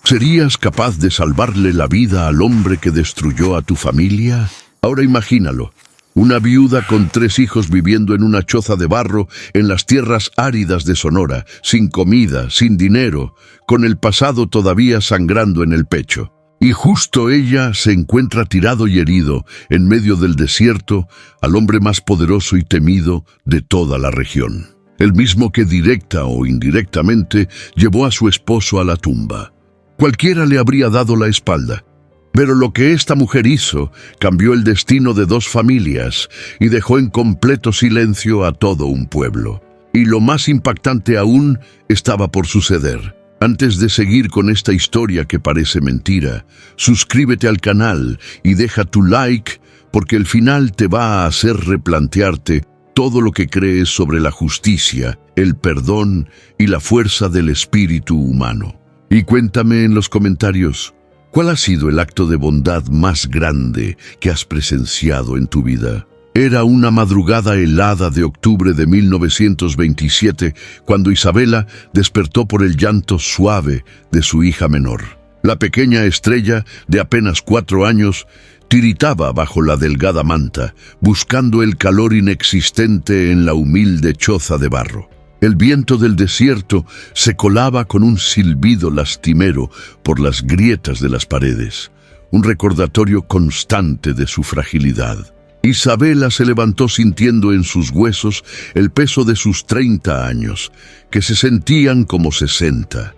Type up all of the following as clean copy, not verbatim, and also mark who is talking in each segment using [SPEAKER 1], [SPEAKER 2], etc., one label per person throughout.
[SPEAKER 1] ¿Serías capaz de salvarle la vida al hombre que destruyó a tu familia? Ahora imagínalo. Una viuda con 3 hijos viviendo en una choza de barro en las tierras áridas de Sonora, sin comida, sin dinero, con el pasado todavía sangrando en el pecho. Y justo ella se encuentra tirado y herido en medio del desierto al hombre más poderoso y temido de toda la región. El mismo que directa o indirectamente llevó a su esposo a la tumba. Cualquiera le habría dado la espalda. Pero lo que esta mujer hizo cambió el destino de 2 familias y dejó en completo silencio a todo un pueblo. Y lo más impactante aún estaba por suceder. Antes de seguir con esta historia que parece mentira, suscríbete al canal y deja tu like porque el final te va a hacer replantearte todo lo que crees sobre la justicia, el perdón y la fuerza del espíritu humano. Y cuéntame en los comentarios, ¿cuál ha sido el acto de bondad más grande que has presenciado en tu vida? Era una madrugada helada de octubre de 1927 cuando Isabela despertó por el llanto suave de su hija menor. La pequeña Estrella, de apenas 4 años, tiritaba bajo la delgada manta, buscando el calor inexistente en la humilde choza de barro. El viento del desierto se colaba con un silbido lastimero por las grietas de las paredes, un recordatorio constante de su fragilidad. Isabela se levantó sintiendo en sus huesos el peso de sus 30 años, que se sentían como 60.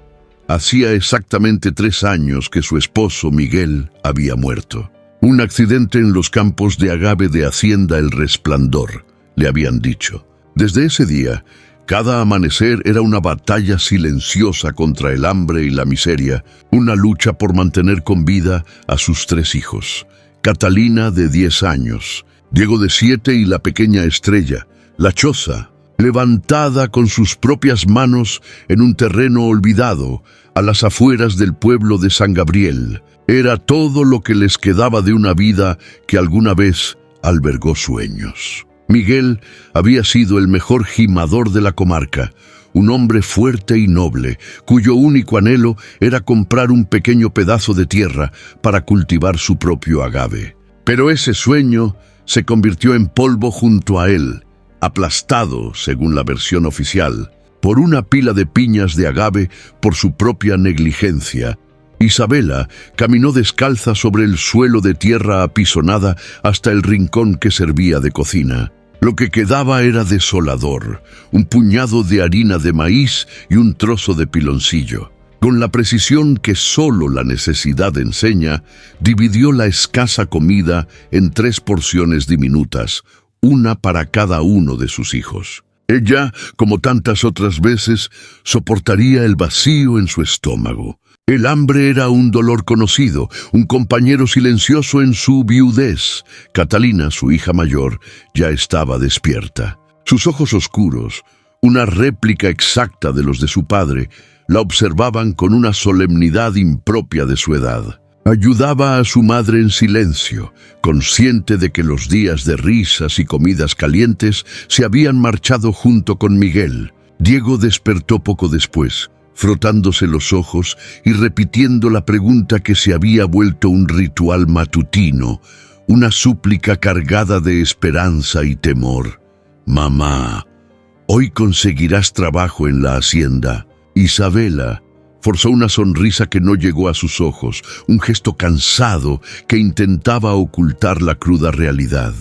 [SPEAKER 1] Hacía exactamente 3 años que su esposo Miguel había muerto. Un accidente en los campos de agave de Hacienda El Resplandor, le habían dicho. Desde ese día, cada amanecer era una batalla silenciosa contra el hambre y la miseria, una lucha por mantener con vida a sus 3 hijos. Catalina, de 10 años, Diego, de 7 y la pequeña Estrella, la choza, levantada con sus propias manos en un terreno olvidado, a las afueras del pueblo de San Gabriel. Era todo lo que les quedaba de una vida que alguna vez albergó sueños. Miguel había sido el mejor gimador de la comarca, un hombre fuerte y noble, cuyo único anhelo era comprar un pequeño pedazo de tierra para cultivar su propio agave. Pero ese sueño se convirtió en polvo junto a él, aplastado, según la versión oficial, por una pila de piñas de agave por su propia negligencia. Isabela caminó descalza sobre el suelo de tierra apisonada hasta el rincón que servía de cocina. Lo que quedaba era desolador, un puñado de harina de maíz y un trozo de piloncillo. Con la precisión que solo la necesidad enseña, dividió la escasa comida en 3 porciones diminutas, una para cada uno de sus hijos. Ella, como tantas otras veces, soportaría el vacío en su estómago. El hambre era un dolor conocido, un compañero silencioso en su viudez. Catalina, su hija mayor, ya estaba despierta. Sus ojos oscuros, una réplica exacta de los de su padre, la observaban con una solemnidad impropia de su edad. Ayudaba a su madre en silencio, consciente de que los días de risas y comidas calientes se habían marchado junto con Miguel. Diego despertó poco después, frotándose los ojos y repitiendo la pregunta que se había vuelto un ritual matutino, una súplica cargada de esperanza y temor. «Mamá, hoy conseguirás trabajo en la hacienda». Isabela forzó una sonrisa que no llegó a sus ojos, un gesto cansado que intentaba ocultar la cruda realidad.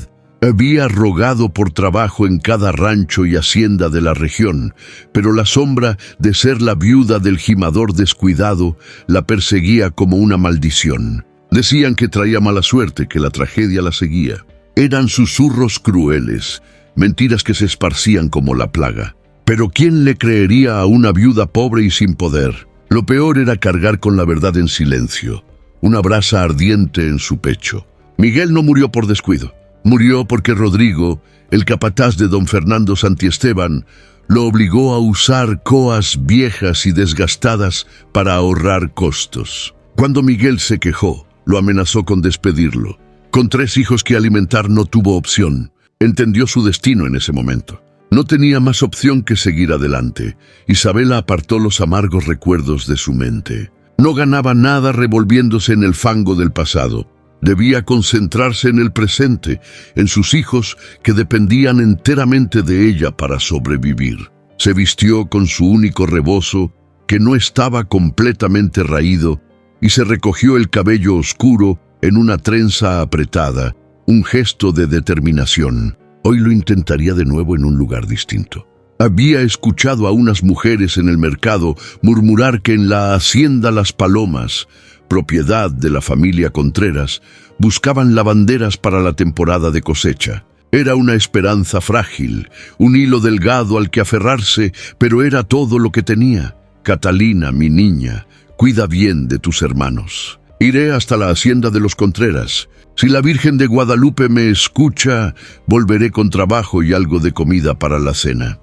[SPEAKER 1] Había rogado por trabajo en cada rancho y hacienda de la región, pero la sombra de ser la viuda del gimador descuidado la perseguía como una maldición. Decían que traía mala suerte, que la tragedia la seguía. Eran susurros crueles, mentiras que se esparcían como la plaga. Pero ¿quién le creería a una viuda pobre y sin poder? Lo peor era cargar con la verdad en silencio, una brasa ardiente en su pecho. Miguel no murió por descuido. Murió porque Rodrigo, el capataz de don Fernando Santiesteban, lo obligó a usar coas viejas y desgastadas para ahorrar costos. Cuando Miguel se quejó, lo amenazó con despedirlo. Con 3 hijos que alimentar no tuvo opción. Entendió su destino en ese momento. No tenía más opción que seguir adelante. Isabela apartó los amargos recuerdos de su mente. No ganaba nada revolviéndose en el fango del pasado. Debía concentrarse en el presente, en sus hijos que dependían enteramente de ella para sobrevivir. Se vistió con su único rebozo, que no estaba completamente raído, y se recogió el cabello oscuro en una trenza apretada, un gesto de determinación. Hoy lo intentaría de nuevo en un lugar distinto. Había escuchado a unas mujeres en el mercado murmurar que en la hacienda Las Palomas, propiedad de la familia Contreras, buscaban lavanderas para la temporada de cosecha. Era una esperanza frágil, un hilo delgado al que aferrarse, pero era todo lo que tenía. Catalina, mi niña, cuida bien de tus hermanos. Iré hasta la hacienda de los Contreras. Si la Virgen de Guadalupe me escucha, volveré con trabajo y algo de comida para la cena.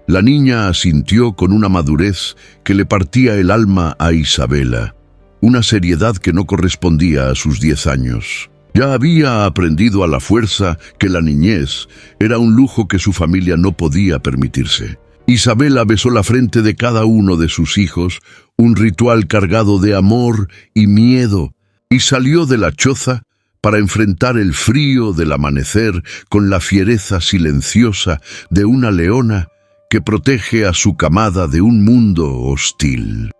[SPEAKER 1] La niña asintió con una madurez que le partía el alma a Isabela, una seriedad que no correspondía a sus 10 años. Ya había aprendido a la fuerza que la niñez era un lujo que su familia no podía permitirse. Isabela besó la frente de cada uno de sus hijos, un ritual cargado de amor y miedo, y salió de la choza para enfrentar el frío del amanecer con la fiereza silenciosa de una leona que protege a su camada de un mundo hostil.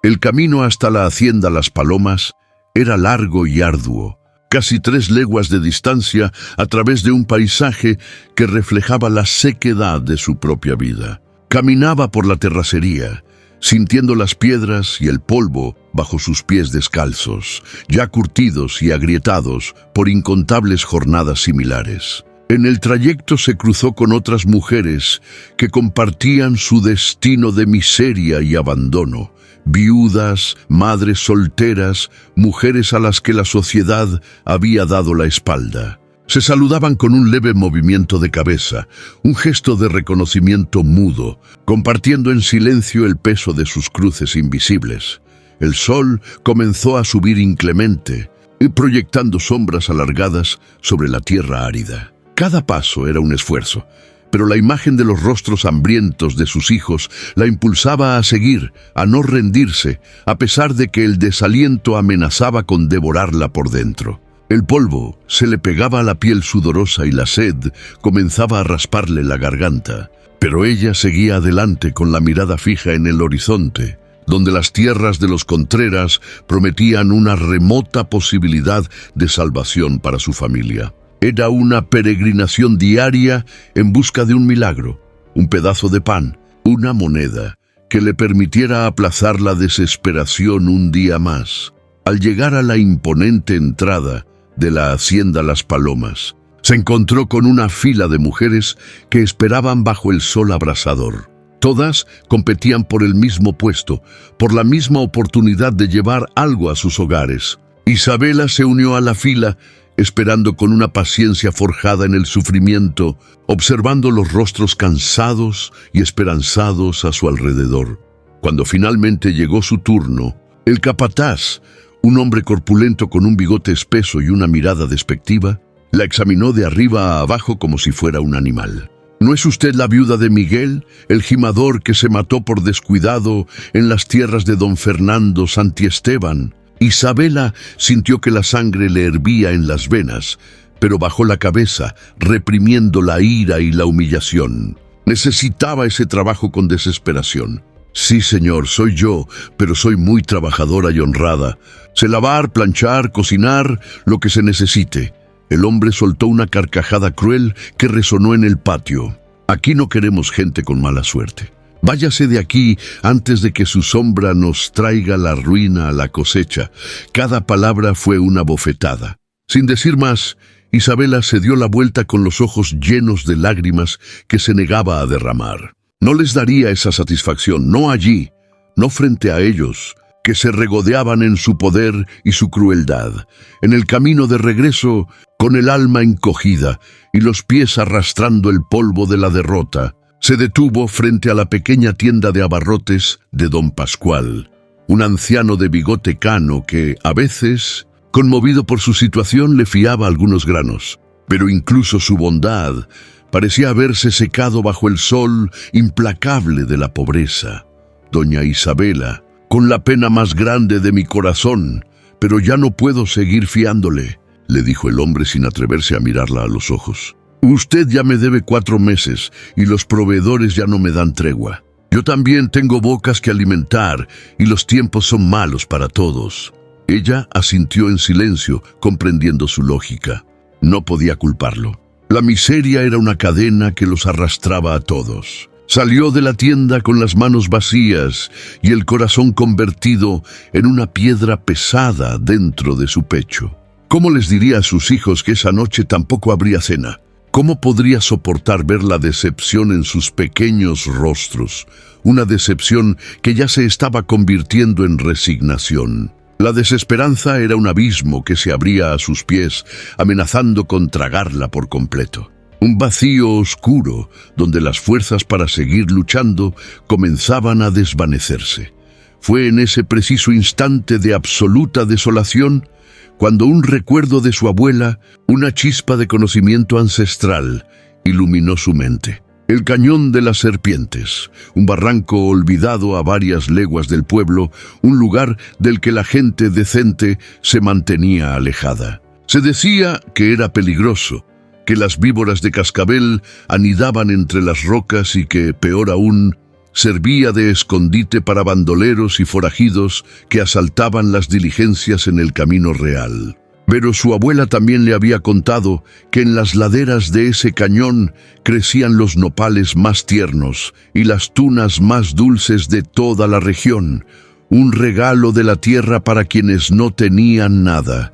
[SPEAKER 1] El camino hasta la hacienda Las Palomas era largo y arduo, casi 3 leguas de distancia a través de un paisaje que reflejaba la sequedad de su propia vida. Caminaba por la terracería, sintiendo las piedras y el polvo bajo sus pies descalzos, ya curtidos y agrietados por incontables jornadas similares. En el trayecto se cruzó con otras mujeres que compartían su destino de miseria y abandono. Viudas, madres solteras, mujeres a las que la sociedad había dado la espalda. Se saludaban con un leve movimiento de cabeza, un gesto de reconocimiento mudo, compartiendo en silencio el peso de sus cruces invisibles. El sol comenzó a subir inclemente, proyectando sombras alargadas sobre la tierra árida. Cada paso era un esfuerzo, pero la imagen de los rostros hambrientos de sus hijos la impulsaba a seguir, a no rendirse, a pesar de que el desaliento amenazaba con devorarla por dentro. El polvo se le pegaba a la piel sudorosa y la sed comenzaba a rasparle la garganta, pero ella seguía adelante con la mirada fija en el horizonte, donde las tierras de los Contreras prometían una remota posibilidad de salvación para su familia. Era una peregrinación diaria en busca de un milagro, un pedazo de pan, una moneda, que le permitiera aplazar la desesperación un día más. Al llegar a la imponente entrada de la hacienda Las Palomas, se encontró con una fila de mujeres que esperaban bajo el sol abrasador. Todas competían por el mismo puesto, por la misma oportunidad de llevar algo a sus hogares. Isabela se unió a la fila, esperando con una paciencia forjada en el sufrimiento, observando los rostros cansados y esperanzados a su alrededor. Cuando finalmente llegó su turno, el capataz, un hombre corpulento con un bigote espeso y una mirada despectiva, la examinó de arriba a abajo como si fuera un animal. ¿No es usted la viuda de Miguel, el gimador que se mató por descuidado en las tierras de don Fernando Santiesteban? Isabela sintió que la sangre le hervía en las venas, pero bajó la cabeza, reprimiendo la ira y la humillación. Necesitaba ese trabajo con desesperación. Sí, señor, soy yo, pero soy muy trabajadora y honrada. Sé lavar, planchar, cocinar, lo que se necesite. El hombre soltó una carcajada cruel que resonó en el patio. Aquí no queremos gente con mala suerte. Váyase de aquí antes de que su sombra nos traiga la ruina a la cosecha. Cada palabra fue una bofetada. Sin decir más, Isabela se dio la vuelta con los ojos llenos de lágrimas que se negaba a derramar. No les daría esa satisfacción, no allí, no frente a ellos, que se regodeaban en su poder y su crueldad. En el camino de regreso, con el alma encogida y los pies arrastrando el polvo de la derrota, se detuvo frente a la pequeña tienda de abarrotes de don Pascual, un anciano de bigote cano que, a veces, conmovido por su situación, le fiaba algunos granos. Pero incluso su bondad parecía haberse secado bajo el sol implacable de la pobreza. doña Isabela, con la pena más grande de mi corazón, pero ya no puedo seguir fiándole, le dijo el hombre sin atreverse a mirarla a los ojos. Usted ya me debe 4 meses y los proveedores ya no me dan tregua. Yo también tengo bocas que alimentar y los tiempos son malos para todos. Ella asintió en silencio, comprendiendo su lógica. No podía culparlo. La miseria era una cadena que los arrastraba a todos. Salió de la tienda con las manos vacías y el corazón convertido en una piedra pesada dentro de su pecho. ¿Cómo les diría a sus hijos que esa noche tampoco habría cena? ¿Cómo podría soportar ver la decepción en sus pequeños rostros? Una decepción que ya se estaba convirtiendo en resignación. La desesperanza era un abismo que se abría a sus pies, amenazando con tragarla por completo. Un vacío oscuro, donde las fuerzas para seguir luchando comenzaban a desvanecerse. Fue en ese preciso instante de absoluta desolación cuando un recuerdo de su abuela, una chispa de conocimiento ancestral, iluminó su mente. El Cañón de las Serpientes, un barranco olvidado a varias leguas del pueblo, un lugar del que la gente decente se mantenía alejada. Se decía que era peligroso, que las víboras de cascabel anidaban entre las rocas y que, peor aún, servía de escondite para bandoleros y forajidos que asaltaban las diligencias en el camino real. Pero su abuela también le había contado que en las laderas de ese cañón crecían los nopales más tiernos y las tunas más dulces de toda la región, un regalo de la tierra para quienes no tenían nada.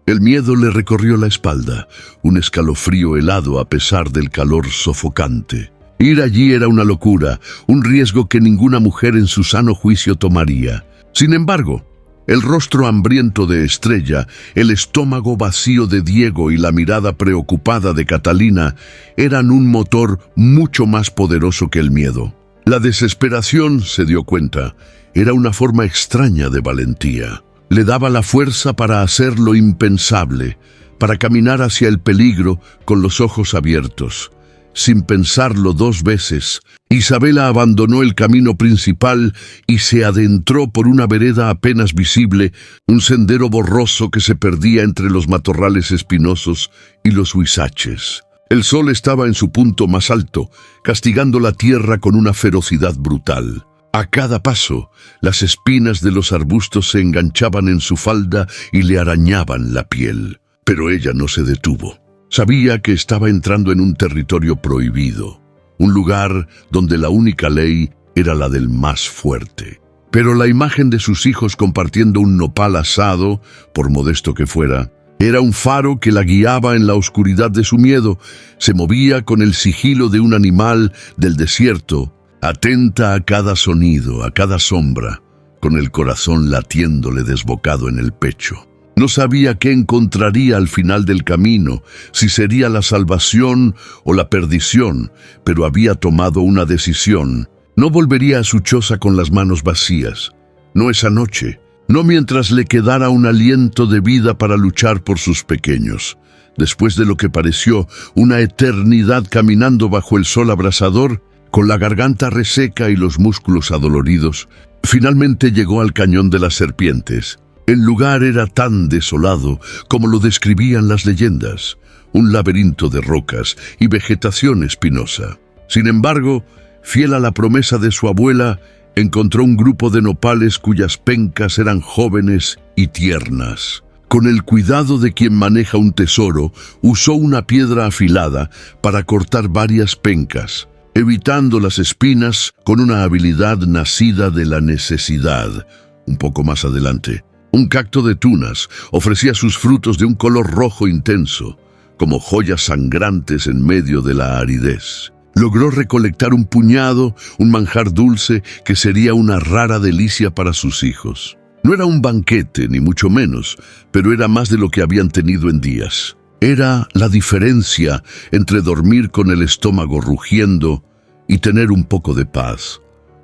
[SPEAKER 1] El miedo le recorrió la espalda, un escalofrío helado a pesar del calor sofocante. Ir allí era una locura, un riesgo que ninguna mujer en su sano juicio tomaría. Sin embargo, el rostro hambriento de Estrella, el estómago vacío de Diego y la mirada preocupada de Catalina eran un motor mucho más poderoso que el miedo. La desesperación, se dio cuenta, era una forma extraña de valentía. Le daba la fuerza para hacer lo impensable, para caminar hacia el peligro con los ojos abiertos. Sin pensarlo 2 veces, Isabela abandonó el camino principal y se adentró por una vereda apenas visible, un sendero borroso que se perdía entre los matorrales espinosos y los huizaches. El sol estaba en su punto más alto, castigando la tierra con una ferocidad brutal. A cada paso, las espinas de los arbustos se enganchaban en su falda y le arañaban la piel. Pero ella no se detuvo. Sabía que estaba entrando en un territorio prohibido, un lugar donde la única ley era la del más fuerte. Pero la imagen de sus hijos compartiendo un nopal asado, por modesto que fuera, era un faro que la guiaba en la oscuridad de su miedo. Se movía con el sigilo de un animal del desierto, atenta a cada sonido, a cada sombra, con el corazón latiéndole desbocado en el pecho. No sabía qué encontraría al final del camino, si sería la salvación o la perdición, pero había tomado una decisión. No volvería a su choza con las manos vacías. No esa noche, no mientras le quedara un aliento de vida para luchar por sus pequeños. Después de lo que pareció una eternidad caminando bajo el sol abrasador, con la garganta reseca y los músculos adoloridos, finalmente llegó al Cañón de las Serpientes. El lugar era tan desolado como lo describían las leyendas, un laberinto de rocas y vegetación espinosa. Sin embargo, fiel a la promesa de su abuela, encontró un grupo de nopales cuyas pencas eran jóvenes y tiernas. Con el cuidado de quien maneja un tesoro, usó una piedra afilada para cortar varias pencas, evitando las espinas con una habilidad nacida de la necesidad. Un poco más adelante, un cacto de tunas ofrecía sus frutos de un color rojo intenso, como joyas sangrantes en medio de la aridez. Logró recolectar un puñado, un manjar dulce que sería una rara delicia para sus hijos. No era un banquete, ni mucho menos, pero era más de lo que habían tenido en días. Era la diferencia entre dormir con el estómago rugiendo y tener un poco de paz.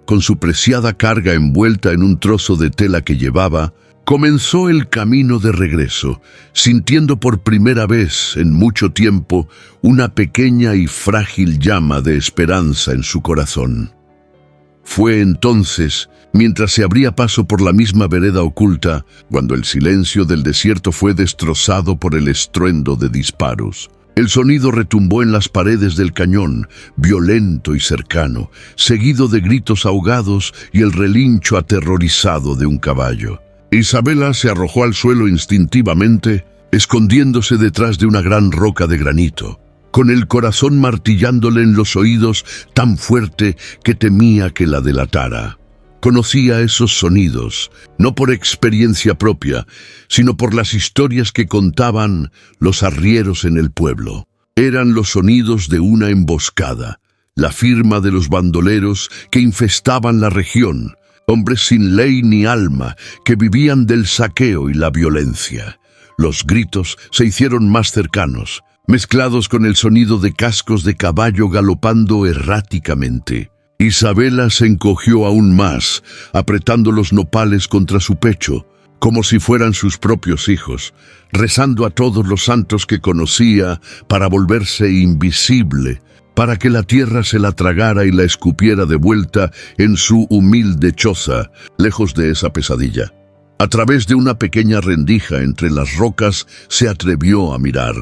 [SPEAKER 1] Con su preciada carga envuelta en un trozo de tela que llevaba, comenzó el camino de regreso, sintiendo por primera vez en mucho tiempo una pequeña y frágil llama de esperanza en su corazón. Fue entonces, mientras se abría paso por la misma vereda oculta, cuando el silencio del desierto fue destrozado por el estruendo de disparos. El sonido retumbó en las paredes del cañón, violento y cercano, seguido de gritos ahogados y el relincho aterrorizado de un caballo. Isabela se arrojó al suelo instintivamente, escondiéndose detrás de una gran roca de granito, con el corazón martillándole en los oídos tan fuerte que temía que la delatara. Conocía esos sonidos, no por experiencia propia, sino por las historias que contaban los arrieros en el pueblo. Eran los sonidos de una emboscada, la firma de los bandoleros que infestaban la región, hombres sin ley ni alma que vivían del saqueo y la violencia. Los gritos se hicieron más cercanos, mezclados con el sonido de cascos de caballo galopando erráticamente. Isabela se encogió aún más, apretando los nopales contra su pecho, como si fueran sus propios hijos, rezando a todos los santos que conocía para volverse invisible, para que la tierra se la tragara y la escupiera de vuelta en su humilde choza, lejos de esa pesadilla. A través de una pequeña rendija entre las rocas se atrevió a mirar.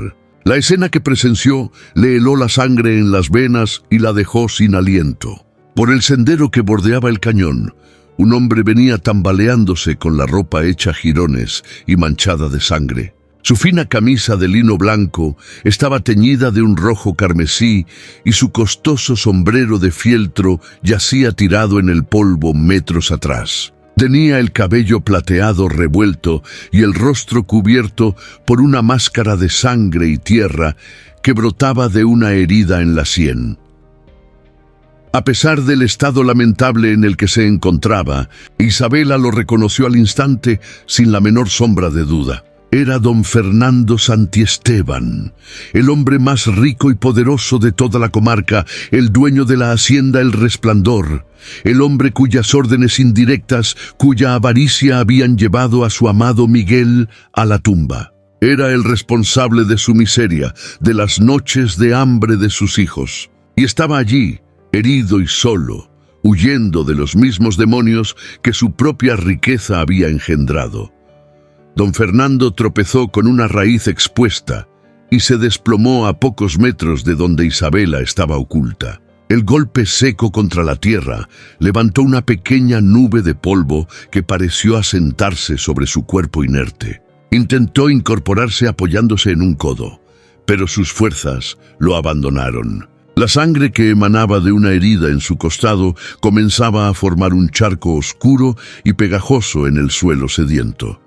[SPEAKER 1] La escena que presenció le heló la sangre en las venas y la dejó sin aliento. Por el sendero que bordeaba el cañón, un hombre venía tambaleándose con la ropa hecha jirones y manchada de sangre. Su fina camisa de lino blanco estaba teñida de un rojo carmesí y su costoso sombrero de fieltro yacía tirado en el polvo metros atrás. Tenía el cabello plateado revuelto y el rostro cubierto por una máscara de sangre y tierra que brotaba de una herida en la sien. A pesar del estado lamentable en el que se encontraba, Isabela lo reconoció al instante sin la menor sombra de duda. Era don Fernando Santiesteban, el hombre más rico y poderoso de toda la comarca, el dueño de la hacienda El Resplandor, el hombre cuyas órdenes indirectas, cuya avaricia habían llevado a su amado Miguel a la tumba. Era el responsable de su miseria, de las noches de hambre de sus hijos, y estaba allí, herido y solo, huyendo de los mismos demonios que su propia riqueza había engendrado. Don Fernando tropezó con una raíz expuesta y se desplomó a pocos metros de donde Isabela estaba oculta. El golpe seco contra la tierra levantó una pequeña nube de polvo que pareció asentarse sobre su cuerpo inerte. Intentó incorporarse apoyándose en un codo, pero sus fuerzas lo abandonaron. La sangre que emanaba de una herida en su costado comenzaba a formar un charco oscuro y pegajoso en el suelo sediento.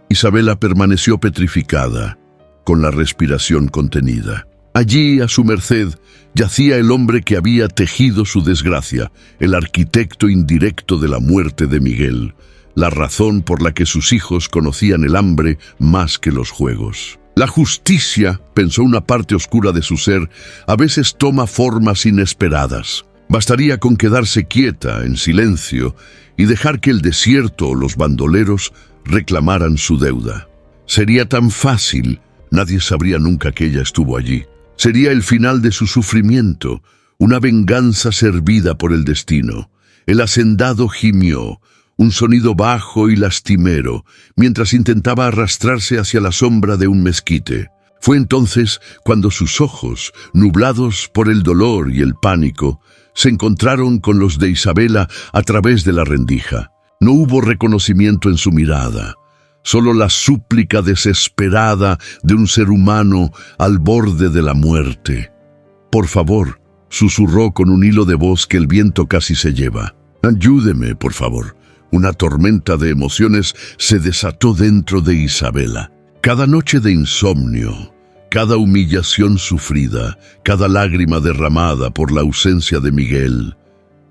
[SPEAKER 1] Isabela permaneció petrificada, con la respiración contenida. Allí, a su merced, yacía el hombre que había tejido su desgracia, el arquitecto indirecto de la muerte de Miguel, la razón por la que sus hijos conocían el hambre más que los juegos. La justicia, pensó una parte oscura de su ser, a veces toma formas inesperadas. Bastaría con quedarse quieta, en silencio, y dejar que el desierto o los bandoleros reclamaran su deuda. Sería tan fácil, nadie sabría nunca que ella estuvo allí. Sería el final de su sufrimiento, una venganza servida por el destino. El hacendado gimió, un sonido bajo y lastimero, mientras intentaba arrastrarse hacia la sombra de un mezquite. Fue entonces cuando sus ojos, nublados por el dolor y el pánico, se encontraron con los de Isabela a través de la rendija. No hubo reconocimiento en su mirada, solo la súplica desesperada de un ser humano al borde de la muerte. «Por favor», susurró con un hilo de voz que el viento casi se lleva. «Ayúdeme, por favor». Una tormenta de emociones se desató dentro de Isabela. Cada noche de insomnio, cada humillación sufrida, cada lágrima derramada por la ausencia de Miguel,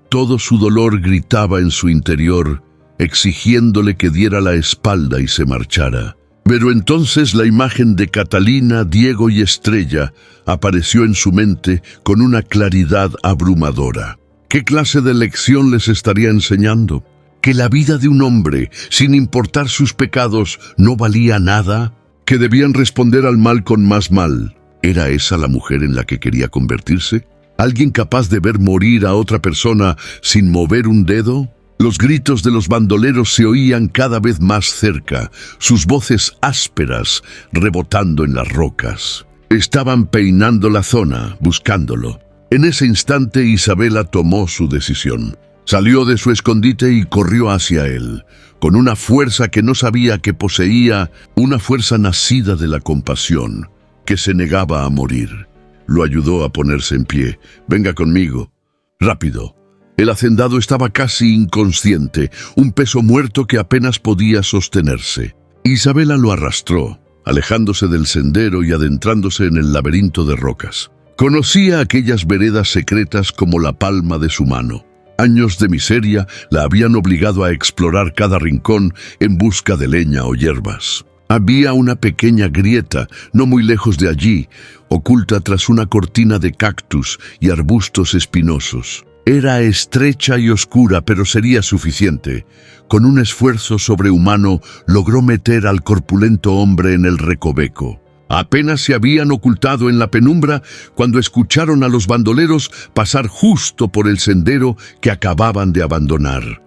[SPEAKER 1] todo su dolor gritaba en su interior, exigiéndole que diera la espalda y se marchara. Pero entonces la imagen de Catalina, Diego y Estrella apareció en su mente con una claridad abrumadora. ¿Qué clase de lección les estaría enseñando? ¿Que la vida de un hombre, sin importar sus pecados, no valía nada? ¿Que debían responder al mal con más mal? ¿Era esa la mujer en la que quería convertirse? ¿Alguien capaz de ver morir a otra persona sin mover un dedo? Los gritos de los bandoleros se oían cada vez más cerca, sus voces ásperas rebotando en las rocas. Estaban peinando la zona, buscándolo. En ese instante Isabela tomó su decisión. Salió de su escondite y corrió hacia él, con una fuerza que no sabía que poseía, una fuerza nacida de la compasión, que se negaba a morir. Lo ayudó a ponerse en pie. «Venga conmigo». «Rápido». El hacendado estaba casi inconsciente, un peso muerto que apenas podía sostenerse. Isabela lo arrastró, alejándose del sendero y adentrándose en el laberinto de rocas. Conocía aquellas veredas secretas como la palma de su mano. Años de miseria la habían obligado a explorar cada rincón en busca de leña o hierbas. Había una pequeña grieta, no muy lejos de allí, oculta tras una cortina de cactus y arbustos espinosos. Era estrecha y oscura, pero sería suficiente. Con un esfuerzo sobrehumano logró meter al corpulento hombre en el recoveco. Apenas se habían ocultado en la penumbra cuando escucharon a los bandoleros pasar justo por el sendero que acababan de abandonar.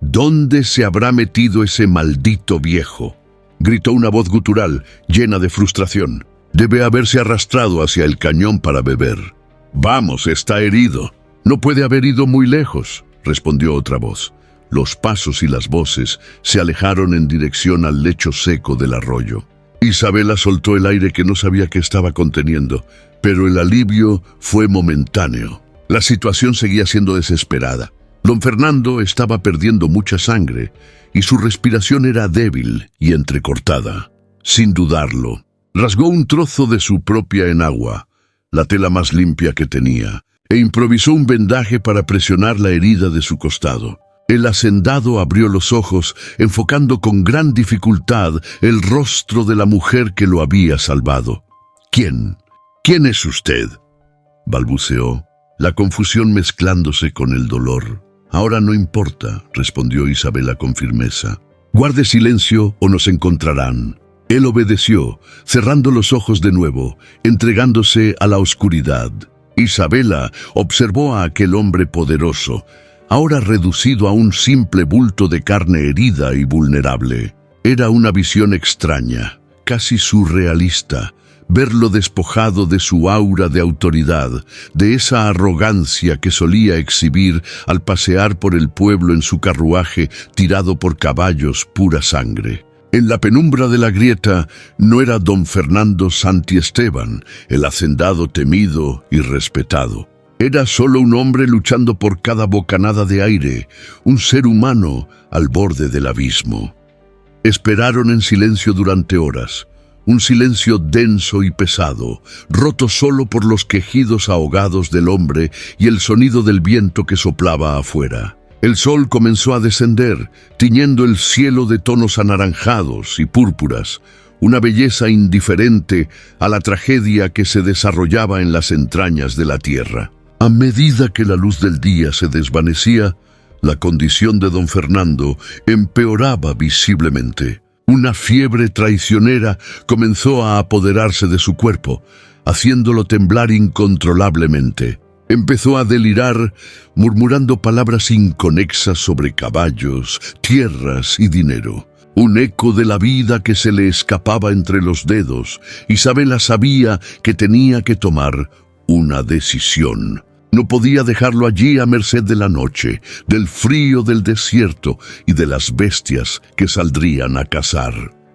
[SPEAKER 1] «¿Dónde se habrá metido ese maldito viejo?», gritó una voz gutural, llena de frustración. «Debe haberse arrastrado hacia el cañón para beber». «Vamos, está herido». «No puede haber ido muy lejos», respondió otra voz. Los pasos y las voces se alejaron en dirección al lecho seco del arroyo. Isabela soltó el aire que no sabía que estaba conteniendo, pero el alivio fue momentáneo. La situación seguía siendo desesperada. Don Fernando estaba perdiendo mucha sangre y su respiración era débil y entrecortada. Sin dudarlo, rasgó un trozo de su propia enagua, la tela más limpia que tenía, e improvisó un vendaje para presionar la herida de su costado. El hacendado abrió los ojos, enfocando con gran dificultad el rostro de la mujer que lo había salvado. «¿Quién? ¿Quién es usted?», balbuceó, la confusión mezclándose con el dolor. «Ahora no importa», respondió Isabela con firmeza. «Guarde silencio o nos encontrarán». Él obedeció, cerrando los ojos de nuevo, entregándose a la oscuridad. Isabela observó a aquel hombre poderoso, ahora reducido a un simple bulto de carne herida y vulnerable. Era una visión extraña, casi surrealista, verlo despojado de su aura de autoridad, de esa arrogancia que solía exhibir al pasear por el pueblo en su carruaje tirado por caballos pura sangre. En la penumbra de la grieta no era don Fernando Santiesteban, el hacendado temido y respetado. Era solo un hombre luchando por cada bocanada de aire, un ser humano al borde del abismo. Esperaron en silencio durante horas, un silencio denso y pesado, roto solo por los quejidos ahogados del hombre y el sonido del viento que soplaba afuera. El sol comenzó a descender, tiñendo el cielo de tonos anaranjados y púrpuras, una belleza indiferente a la tragedia que se desarrollaba en las entrañas de la tierra. A medida que la luz del día se desvanecía, la condición de don Fernando empeoraba visiblemente. Una fiebre traicionera comenzó a apoderarse de su cuerpo, haciéndolo temblar incontrolablemente. Empezó a delirar, murmurando palabras inconexas sobre caballos, tierras y dinero. Un eco de la vida que se le escapaba entre los dedos. Isabela sabía que tenía que tomar una decisión. No podía dejarlo allí a merced de la noche, del frío del desierto y de las bestias que saldrían a cazar.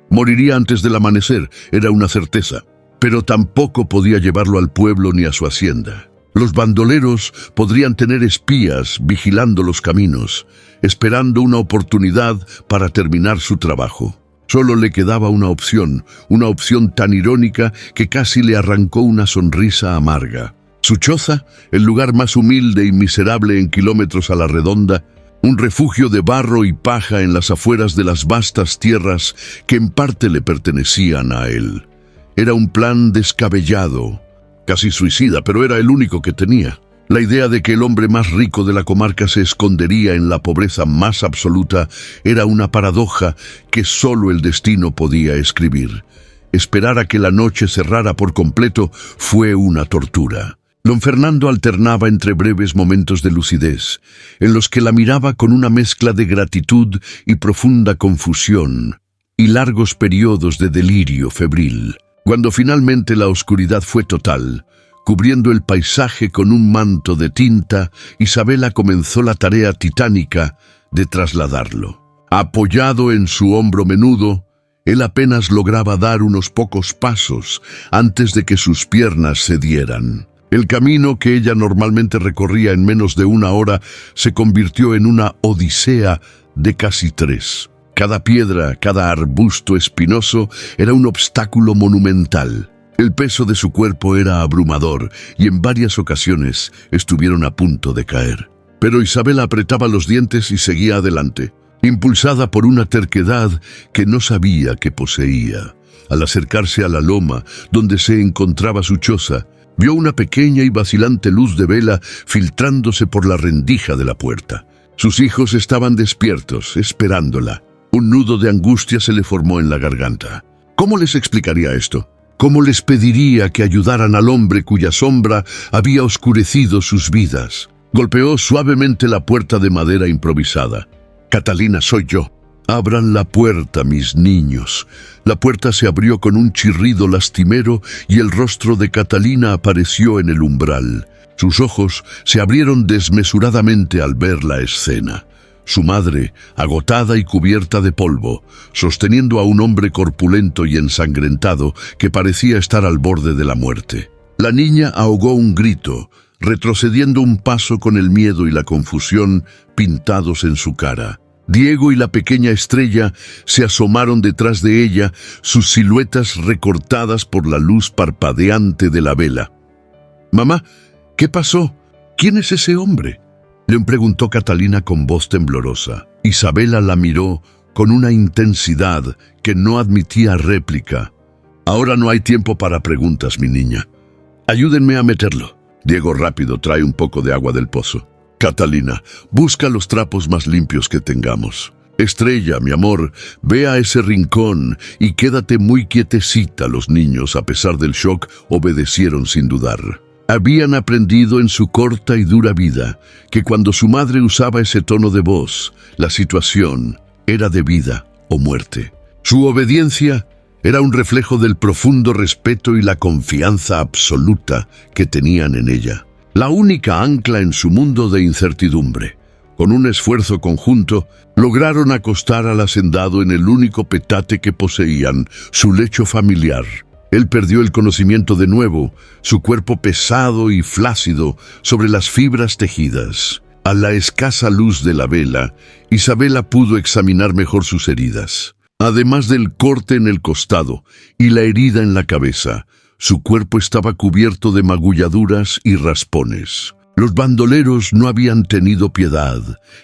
[SPEAKER 1] Moriría antes del amanecer, era una certeza, pero tampoco podía llevarlo al pueblo ni a su hacienda. Los bandoleros podrían tener espías vigilando los caminos, esperando una oportunidad para terminar su trabajo. Solo le quedaba una opción tan irónica que casi le arrancó una sonrisa amarga. Su choza, el lugar más humilde y miserable en kilómetros a la redonda, un refugio de barro y paja en las afueras de las vastas tierras que en parte le pertenecían a él. Era un plan descabellado, casi suicida, pero era el único que tenía. La idea de que el hombre más rico de la comarca se escondería en la pobreza más absoluta era una paradoja que solo el destino podía escribir. Esperar a que la noche cerrara por completo fue una tortura. Don Fernando alternaba entre breves momentos de lucidez, en los que la miraba con una mezcla de gratitud y profunda confusión, y largos periodos de delirio febril. Cuando finalmente la oscuridad fue total, cubriendo el paisaje con un manto de tinta, Isabela comenzó la tarea titánica de trasladarlo. Apoyado en su hombro menudo, él apenas lograba dar unos pocos pasos antes de que sus piernas cedieran. El camino que ella normalmente recorría en menos de una hora se convirtió en una odisea de casi 3. Cada piedra, cada arbusto espinoso era un obstáculo monumental. El peso de su cuerpo era abrumador y en varias ocasiones estuvieron a punto de caer. Pero Isabela apretaba los dientes y seguía adelante, impulsada por una terquedad que no sabía que poseía. Al acercarse a la loma donde se encontraba su choza, vio una pequeña y vacilante luz de vela filtrándose por la rendija de la puerta. Sus hijos estaban despiertos, esperándola. Un nudo de angustia se le formó en la garganta. ¿Cómo les explicaría esto? ¿Cómo les pediría que ayudaran al hombre cuya sombra había oscurecido sus vidas? Golpeó suavemente la puerta de madera improvisada. «Catalina, soy yo. Abran la puerta, mis niños». La puerta se abrió con un chirrido lastimero y el rostro de Catalina apareció en el umbral. Sus ojos se abrieron desmesuradamente al ver la escena. Su madre, agotada y cubierta de polvo, sosteniendo a un hombre corpulento y ensangrentado que parecía estar al borde de la muerte. La niña ahogó un grito, retrocediendo un paso con el miedo y la confusión pintados en su cara. Diego y la pequeña Estrella se asomaron detrás de ella, sus siluetas recortadas por la luz parpadeante de la vela. «Mamá, ¿qué pasó? ¿Quién es ese hombre?», le preguntó Catalina con voz temblorosa. Isabela la miró con una intensidad que no admitía réplica. «Ahora no hay tiempo para preguntas, mi niña. Ayúdenme a meterlo». «Diego, rápido, trae un poco de agua del pozo». «Catalina, busca los trapos más limpios que tengamos». «Estrella, mi amor, ve a ese rincón y quédate muy quietecita». Los niños, a pesar del shock, obedecieron sin dudar. Habían aprendido en su corta y dura vida que cuando su madre usaba ese tono de voz, la situación era de vida o muerte. Su obediencia era un reflejo del profundo respeto y la confianza absoluta que tenían en ella. La única ancla en su mundo de incertidumbre. Con un esfuerzo conjunto, lograron acostar al hacendado en el único petate que poseían, su lecho familiar. Él perdió el conocimiento de nuevo, su cuerpo pesado y flácido sobre las fibras tejidas. A la escasa luz de la vela, Isabela pudo examinar mejor sus heridas. Además del corte en el costado y la herida en la cabeza, su cuerpo estaba cubierto de magulladuras y raspones. Los bandoleros no habían tenido piedad.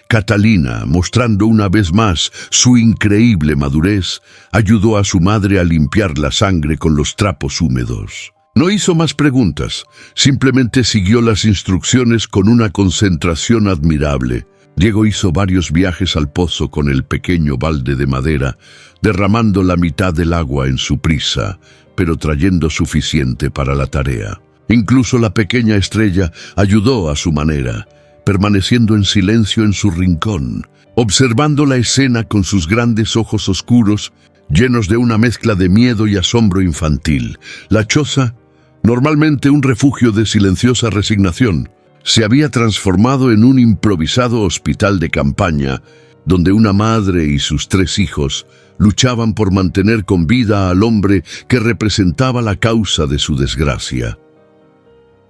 [SPEAKER 1] Catalina, mostrando una vez más su increíble madurez, ayudó a su madre a limpiar la sangre con los trapos húmedos. No hizo más preguntas, simplemente siguió las instrucciones con una concentración admirable. Diego hizo varios viajes al pozo con el pequeño balde de madera, derramando la mitad del agua en su prisa, pero trayendo suficiente para la tarea. Incluso la pequeña Estrella ayudó a su manera, permaneciendo en silencio en su rincón, observando la escena con sus grandes ojos oscuros, llenos de una mezcla de miedo y asombro infantil. La choza, normalmente un refugio de silenciosa resignación, se había transformado en un improvisado hospital de campaña, donde una madre y sus 3 hijos luchaban por mantener con vida al hombre que representaba la causa de su desgracia.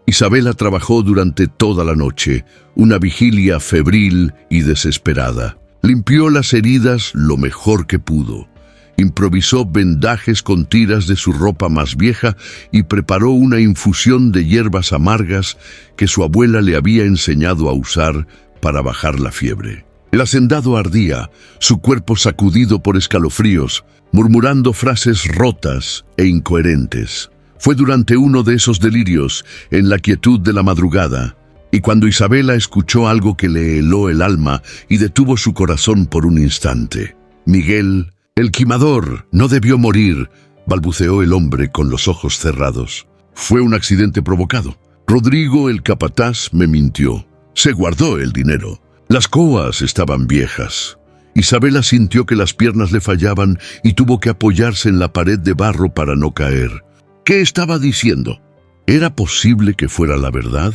[SPEAKER 1] Isabela trabajó durante toda la noche, una vigilia febril y desesperada. Limpió las heridas lo mejor que pudo. Improvisó vendajes con tiras de su ropa más vieja y preparó una infusión de hierbas amargas que su abuela le había enseñado a usar para bajar la fiebre. El hacendado ardía, su cuerpo sacudido por escalofríos, murmurando frases rotas e incoherentes. Fue durante uno de esos delirios, en la quietud de la madrugada, y cuando Isabela escuchó algo que le heló el alma y detuvo su corazón por un instante. «Miguel, el quimador, no debió morir», balbuceó el hombre con los ojos cerrados. «Fue un accidente provocado. Rodrigo, el capataz, me mintió. Se guardó el dinero. Las coas estaban viejas. Isabela sintió que las piernas le fallaban y tuvo que apoyarse en la pared de barro para no caer. ¿Qué estaba diciendo? ¿Era posible que fuera la verdad?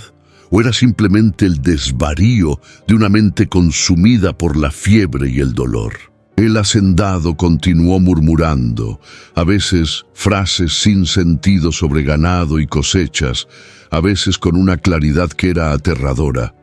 [SPEAKER 1] ¿O era simplemente el desvarío de una mente consumida por la fiebre y el dolor? El hacendado continuó murmurando, a veces frases sin sentido sobre ganado y cosechas, a veces con una claridad que era aterradora.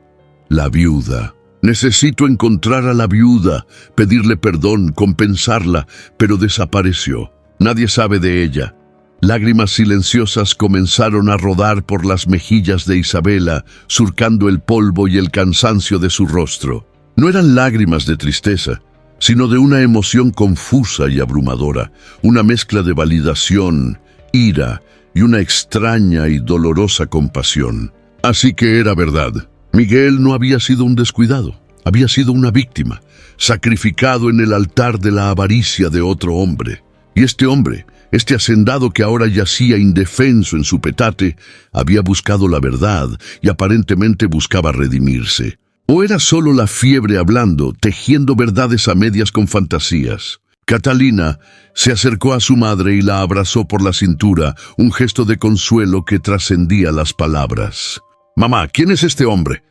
[SPEAKER 1] La viuda. Necesito encontrar a la viuda, pedirle perdón, compensarla, pero desapareció. Nadie sabe de ella. Lágrimas silenciosas comenzaron a rodar por las mejillas de Isabela, surcando el polvo y el cansancio de su rostro. No eran lágrimas de tristeza, sino de una emoción confusa y abrumadora, una mezcla de validación, ira y una extraña y dolorosa compasión. Así que era verdad. Miguel no había sido un descuidado, había sido una víctima, sacrificado en el altar de la avaricia de otro hombre. Y este hombre, este hacendado que ahora yacía indefenso en su petate, había buscado la verdad y aparentemente buscaba redimirse. ¿O era solo la fiebre hablando, tejiendo verdades a medias con fantasías? Catalina se acercó a su madre y la abrazó por la cintura, un gesto de consuelo que trascendía las palabras. «Mamá, ¿quién es este hombre?»,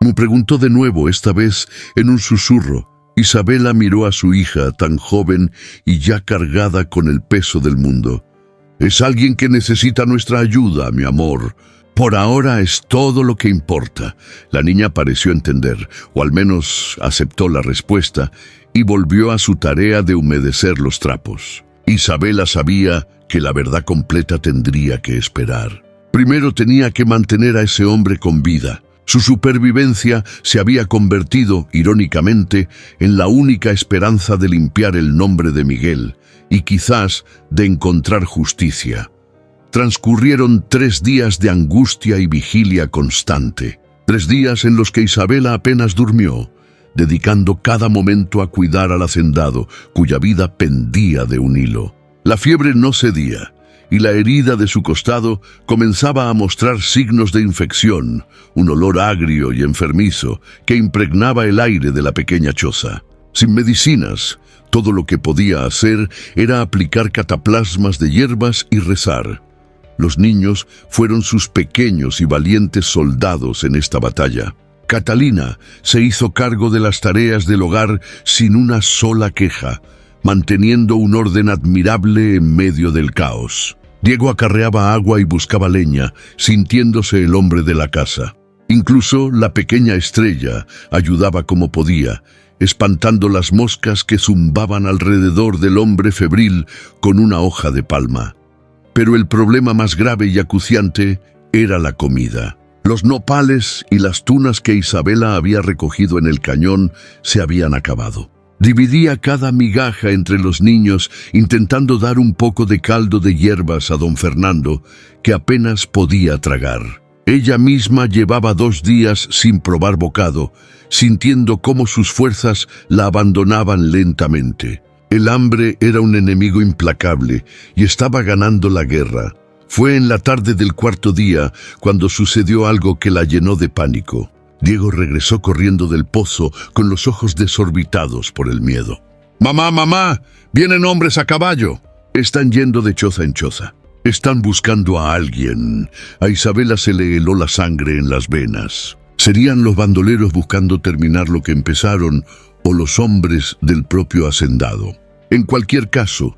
[SPEAKER 1] me preguntó de nuevo, esta vez en un susurro. Isabela miró a su hija, tan joven y ya cargada con el peso del mundo. «Es alguien que necesita nuestra ayuda, mi amor. Por ahora es todo lo que importa». La niña pareció entender, o al menos aceptó la respuesta, y volvió a su tarea de humedecer los trapos. Isabela sabía que la verdad completa tendría que esperar. Primero tenía que mantener a ese hombre con vida. Su supervivencia se había convertido, irónicamente, en la única esperanza de limpiar el nombre de Miguel y quizás de encontrar justicia. Transcurrieron 3 días de angustia y vigilia constante. 3 días en los que Isabela apenas durmió, dedicando cada momento a cuidar al hacendado, cuya vida pendía de un hilo. La fiebre no cedía, y la herida de su costado comenzaba a mostrar signos de infección, un olor agrio y enfermizo que impregnaba el aire de la pequeña choza. Sin medicinas, todo lo que podía hacer era aplicar cataplasmas de hierbas y rezar. Los niños fueron sus pequeños y valientes soldados en esta batalla. Catalina se hizo cargo de las tareas del hogar sin una sola queja, manteniendo un orden admirable en medio del caos. Diego acarreaba agua y buscaba leña, sintiéndose el hombre de la casa. Incluso la pequeña Estrella ayudaba como podía, espantando las moscas que zumbaban alrededor del hombre febril con una hoja de palma. Pero el problema más grave y acuciante era la comida. Los nopales y las tunas que Isabela había recogido en el cañón se habían acabado. Dividía cada migaja entre los niños, intentando dar un poco de caldo de hierbas a don Fernando, que apenas podía tragar. Ella misma llevaba 2 días sin probar bocado, sintiendo cómo sus fuerzas la abandonaban lentamente. El hambre era un enemigo implacable y estaba ganando la guerra. Fue en la tarde del 4.º día cuando sucedió algo que la llenó de pánico. Diego regresó corriendo del pozo con los ojos desorbitados por el miedo. «Mamá, mamá, vienen hombres a caballo». Están yendo de choza en choza. Están buscando a alguien. A Isabela se le heló la sangre en las venas. ¿Serían los bandoleros buscando terminar lo que empezaron o los hombres del propio hacendado? En cualquier caso,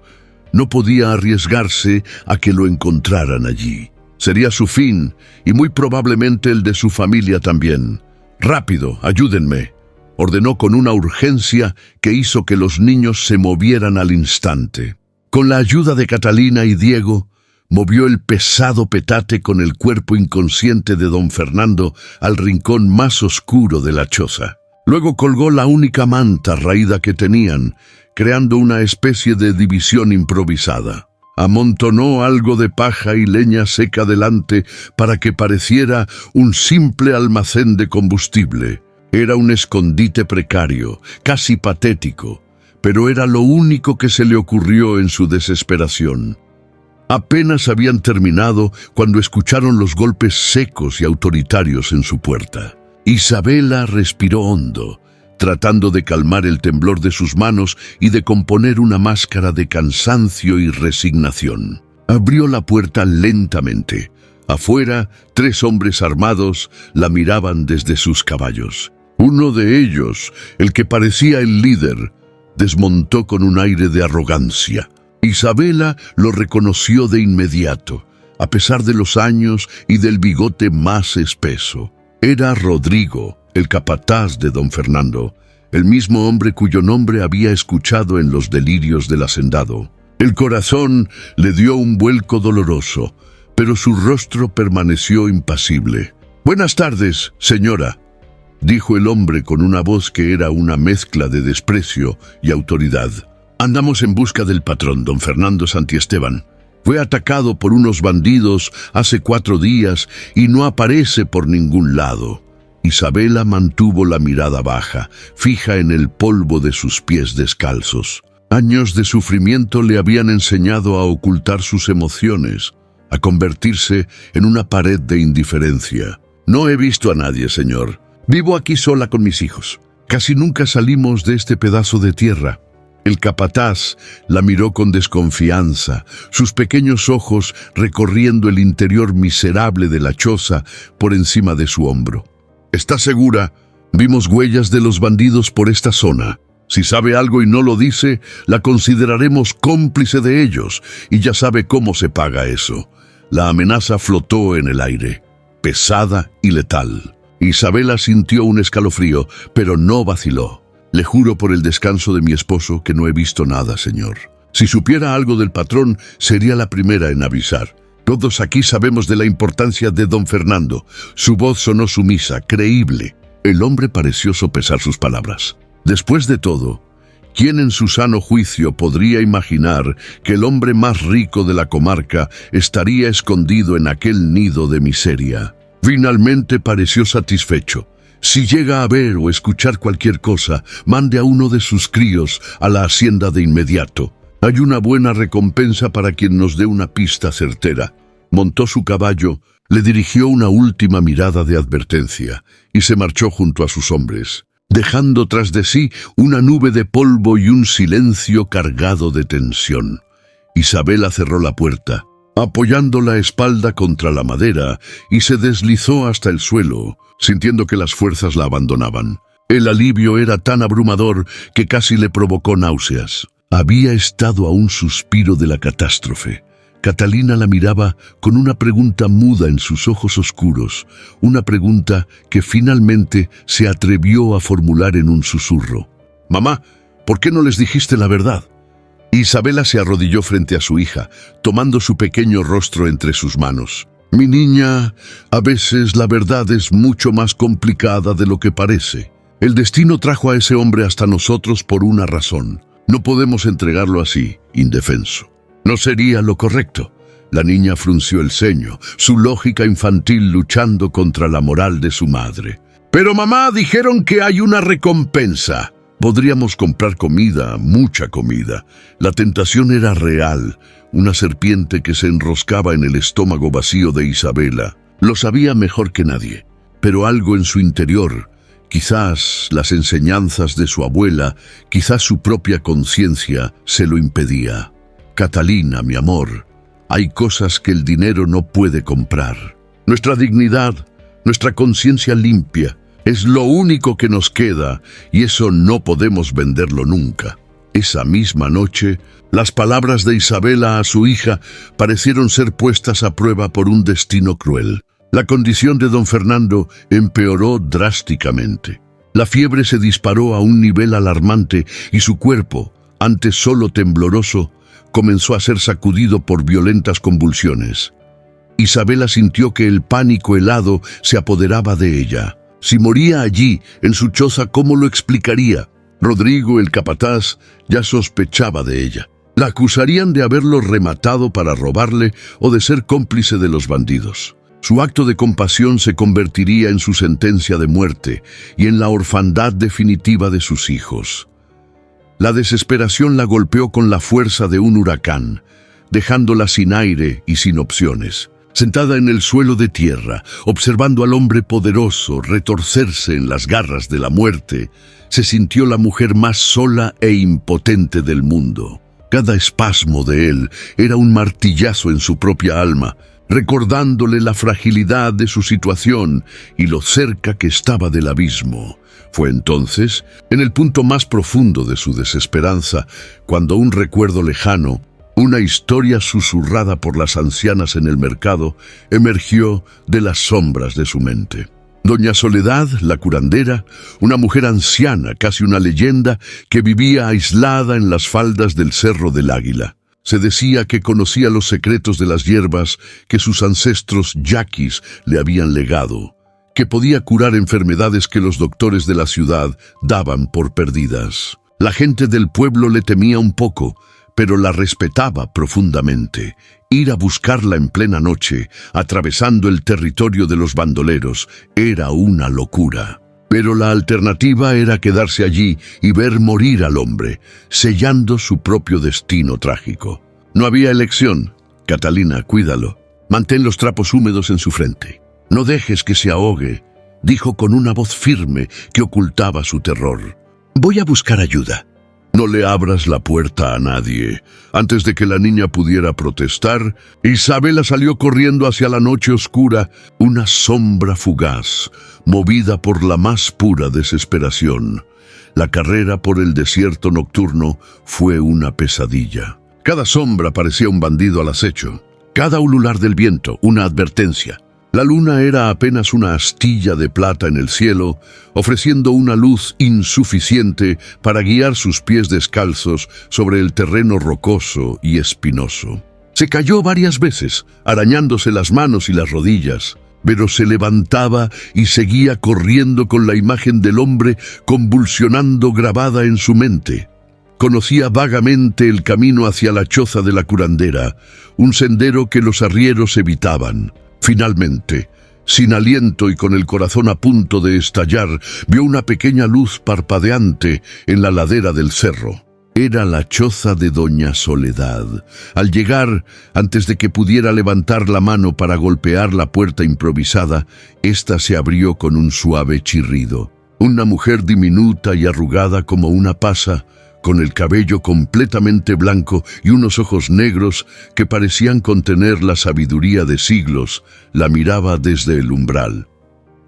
[SPEAKER 1] no podía arriesgarse a que lo encontraran allí. Sería su fin y muy probablemente el de su familia también. «Rápido, ayúdenme», ordenó con una urgencia que hizo que los niños se movieran al instante. Con la ayuda de Catalina y Diego, movió el pesado petate con el cuerpo inconsciente de don Fernando al rincón más oscuro de la choza. Luego colgó la única manta raída que tenían, creando una especie de división improvisada. Amontonó algo de paja y leña seca delante para que pareciera un simple almacén de combustible. Era un escondite precario, casi patético, pero era lo único que se le ocurrió en su desesperación. Apenas habían terminado cuando escucharon los golpes secos y autoritarios en su puerta. Isabela respiró hondo, tratando de calmar el temblor de sus manos y de componer una máscara de cansancio y resignación. Abrió la puerta lentamente. Afuera, 3 hombres armados la miraban desde sus caballos. Uno de ellos, el que parecía el líder, desmontó con un aire de arrogancia. Isabela lo reconoció de inmediato, a pesar de los años y del bigote más espeso. Era Rodrigo, el capataz de don Fernando, el mismo hombre cuyo nombre había escuchado en los delirios del hacendado. El corazón le dio un vuelco doloroso, pero su rostro permaneció impasible. «Buenas tardes, señora», dijo el hombre con una voz que era una mezcla de desprecio y autoridad. «Andamos en busca del patrón, don Fernando Santiesteban. Fue atacado por unos bandidos hace 4 días y no aparece por ningún lado». Isabela mantuvo la mirada baja, fija en el polvo de sus pies descalzos. Años de sufrimiento le habían enseñado a ocultar sus emociones, a convertirse en una pared de indiferencia. «No he visto a nadie, señor. Vivo aquí sola con mis hijos. Casi nunca salimos de este pedazo de tierra». El capataz la miró con desconfianza, sus pequeños ojos recorriendo el interior miserable de la choza por encima de su hombro. «¿Está segura? Vimos huellas de los bandidos por esta zona. Si sabe algo y no lo dice, la consideraremos cómplice de ellos, y ya sabe cómo se paga eso». La amenaza flotó en el aire, pesada y letal. Isabela sintió un escalofrío, pero no vaciló. «Le juro por el descanso de mi esposo que no he visto nada, señor. Si supiera algo del patrón, sería la primera en avisar. Todos aquí sabemos de la importancia de don Fernando». Su voz sonó sumisa, creíble. El hombre pareció sopesar sus palabras. Después de todo, ¿quién en su sano juicio podría imaginar que el hombre más rico de la comarca estaría escondido en aquel nido de miseria? Finalmente pareció satisfecho. «Si llega a ver o escuchar cualquier cosa, mande a uno de sus críos a la hacienda de inmediato. Hay una buena recompensa para quien nos dé una pista certera». Montó su caballo, le dirigió una última mirada de advertencia y se marchó junto a sus hombres, dejando tras de sí una nube de polvo y un silencio cargado de tensión. Isabela cerró la puerta, apoyando la espalda contra la madera, y se deslizó hasta el suelo, sintiendo que las fuerzas la abandonaban. El alivio era tan abrumador que casi le provocó náuseas. Había estado a un suspiro de la catástrofe. Catalina la miraba con una pregunta muda en sus ojos oscuros, una pregunta que finalmente se atrevió a formular en un susurro. «Mamá, ¿por qué no les dijiste la verdad?». Isabela se arrodilló frente a su hija, tomando su pequeño rostro entre sus manos. «Mi niña, a veces la verdad es mucho más complicada de lo que parece. El destino trajo a ese hombre hasta nosotros por una razón. No podemos entregarlo así, indefenso. No sería lo correcto». La niña frunció el ceño, su lógica infantil luchando contra la moral de su madre. «Pero mamá, dijeron que hay una recompensa». Podríamos comprar comida, mucha comida. La tentación era real, una serpiente que se enroscaba en el estómago vacío de Isabela. Lo sabía mejor que nadie, pero algo en su interior, quizás las enseñanzas de su abuela, quizás su propia conciencia, se lo impedía. «Catalina, mi amor, hay cosas que el dinero no puede comprar. Nuestra dignidad, nuestra conciencia limpia, es lo único que nos queda, y eso no podemos venderlo nunca». Esa misma noche, las palabras de Isabela a su hija parecieron ser puestas a prueba por un destino cruel. La condición de don Fernando empeoró drásticamente. La fiebre se disparó a un nivel alarmante y su cuerpo, antes solo tembloroso, comenzó a ser sacudido por violentas convulsiones. Isabela sintió que el pánico helado se apoderaba de ella. Si moría allí, en su choza, ¿cómo lo explicaría? Rodrigo, el capataz, ya sospechaba de ella. La acusarían de haberlo rematado para robarle o de ser cómplice de los bandidos. Su acto de compasión se convertiría en su sentencia de muerte y en la orfandad definitiva de sus hijos. La desesperación la golpeó con la fuerza de un huracán. dejándola sin aire y sin opciones. Sentada en el suelo de tierra, observando al hombre poderoso retorcerse en las garras de la muerte, se sintió la mujer más sola e impotente del mundo. Cada espasmo de él era un martillazo en su propia alma, recordándole la fragilidad de su situación y lo cerca que estaba del abismo. Fue entonces, en el punto más profundo de su desesperanza, cuando un recuerdo lejano, una historia susurrada por las ancianas en el mercado, emergió de las sombras de su mente. Doña Soledad, la curandera, una mujer anciana, casi una leyenda, que vivía aislada en las faldas del Cerro del Águila. Se decía que conocía los secretos de las hierbas que sus ancestros yaquis le habían legado, que podía curar enfermedades que los doctores de la ciudad daban por perdidas. La gente del pueblo le temía un poco, pero la respetaba profundamente. Ir a buscarla en plena noche, atravesando el territorio de los bandoleros, era una locura. Pero la alternativa era quedarse allí y ver morir al hombre, sellando su propio destino trágico. No había elección. Catalina, cuídalo. Mantén los trapos húmedos en su frente. No dejes que se ahogue, dijo con una voz firme que ocultaba su terror. Voy a buscar ayuda. No le abras la puerta a nadie. Antes de que la niña pudiera protestar, Isabela salió corriendo hacia la noche oscura, una sombra fugaz, movida por la más pura desesperación. La carrera por el desierto nocturno fue una pesadilla. Cada sombra parecía un bandido al acecho. Cada ulular del viento, una advertencia. La luna era apenas una astilla de plata en el cielo, ofreciendo una luz insuficiente para guiar sus pies descalzos sobre el terreno rocoso y espinoso. Se cayó varias veces, arañándose las manos y las rodillas, pero se levantaba y seguía corriendo con la imagen del hombre convulsionando grabada en su mente. Conocía vagamente el camino hacia la choza de la curandera, un sendero que los arrieros evitaban. Finalmente, sin aliento y con el corazón a punto de estallar, vio una pequeña luz parpadeante en la ladera del cerro. Era la choza de Doña Soledad. Al llegar, antes de que pudiera levantar la mano para golpear la puerta improvisada, ésta se abrió con un suave chirrido. Una mujer diminuta y arrugada como una pasa, con el cabello completamente blanco y unos ojos negros que parecían contener la sabiduría de siglos, la miraba desde el umbral.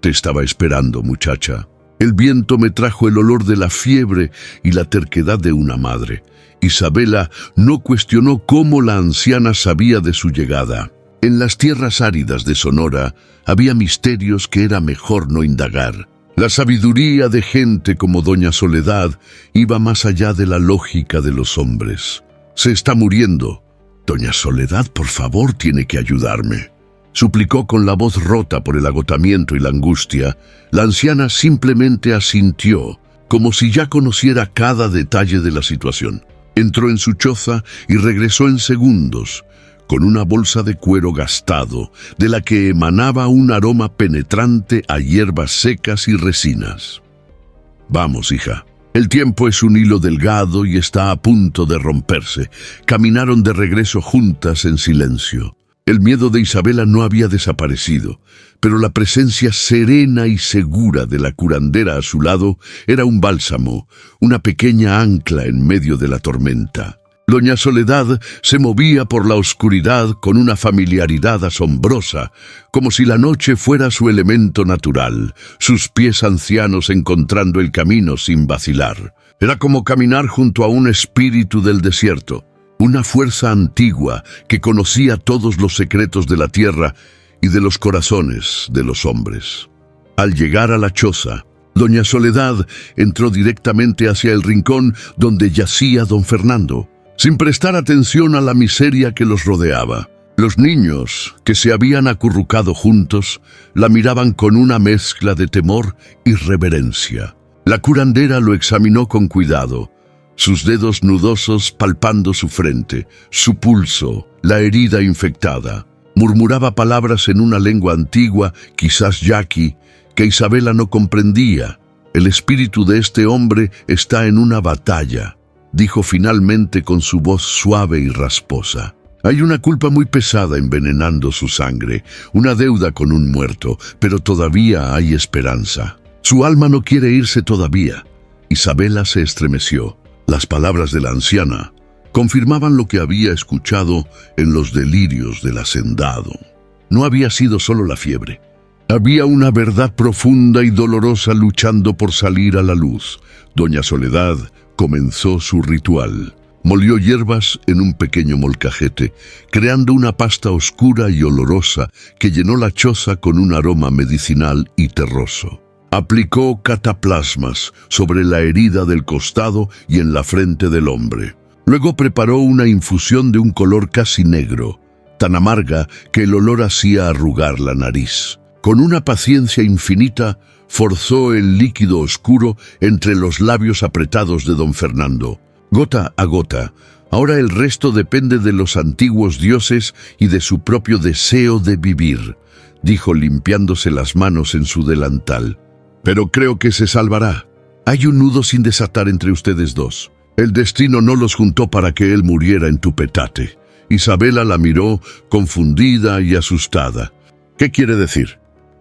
[SPEAKER 1] Te estaba esperando, muchacha. El viento me trajo el olor de la fiebre y la terquedad de una madre. Isabela no cuestionó cómo la anciana sabía de su llegada. En las tierras áridas de Sonora había misterios que era mejor no indagar. La sabiduría de gente como Doña Soledad iba más allá de la lógica de los hombres. Se está muriendo. Doña Soledad, por favor, tiene que ayudarme. Suplicó con la voz rota por el agotamiento y la angustia. La anciana simplemente asintió, como si ya conociera cada detalle de la situación. Entró en su choza y regresó en segundos, con una bolsa de cuero gastado, de la que emanaba un aroma penetrante a hierbas secas y resinas. Vamos, hija. El tiempo es un hilo delgado y está a punto de romperse. Caminaron de regreso juntas en silencio. El miedo de Isabela no había desaparecido, pero la presencia serena y segura de la curandera a su lado era un bálsamo, una pequeña ancla en medio de la tormenta. Doña Soledad se movía por la oscuridad con una familiaridad asombrosa, como si la noche fuera su elemento natural, sus pies ancianos encontrando el camino sin vacilar. Era como caminar junto a un espíritu del desierto, una fuerza antigua que conocía todos los secretos de la tierra y de los corazones de los hombres. Al llegar a la choza, Doña Soledad entró directamente hacia el rincón donde yacía don Fernando, sin prestar atención a la miseria que los rodeaba. Los niños, que se habían acurrucado juntos, la miraban con una mezcla de temor y reverencia. La curandera lo examinó con cuidado, sus dedos nudosos palpando su frente, su pulso, la herida infectada. Murmuraba palabras en una lengua antigua, quizás yaqui, que Isabela no comprendía. El espíritu de este hombre está en una batalla, dijo finalmente con su voz suave y rasposa. Hay una culpa muy pesada envenenando su sangre, una deuda con un muerto, pero todavía hay esperanza. Su alma no quiere irse todavía. Isabela se estremeció. Las palabras de la anciana confirmaban lo que había escuchado en los delirios del hacendado. No había sido solo la fiebre. Había una verdad profunda y dolorosa luchando por salir a la luz. Doña Soledad comenzó su ritual. Molió hierbas en un pequeño molcajete, creando una pasta oscura y olorosa que llenó la choza con un aroma medicinal y terroso. Aplicó cataplasmas sobre la herida del costado y en la frente del hombre. Luego preparó una infusión de un color casi negro, tan amarga que el olor hacía arrugar la nariz. Con una paciencia infinita, forzó el líquido oscuro entre los labios apretados de don Fernando. Gota a gota, ahora el resto depende de los antiguos dioses y de su propio deseo de vivir, dijo limpiándose las manos en su delantal. Pero creo que se salvará. Hay un nudo sin desatar entre ustedes dos. El destino no los juntó para que él muriera en tu petate. Isabela la miró, confundida y asustada. ¿Qué quiere decir?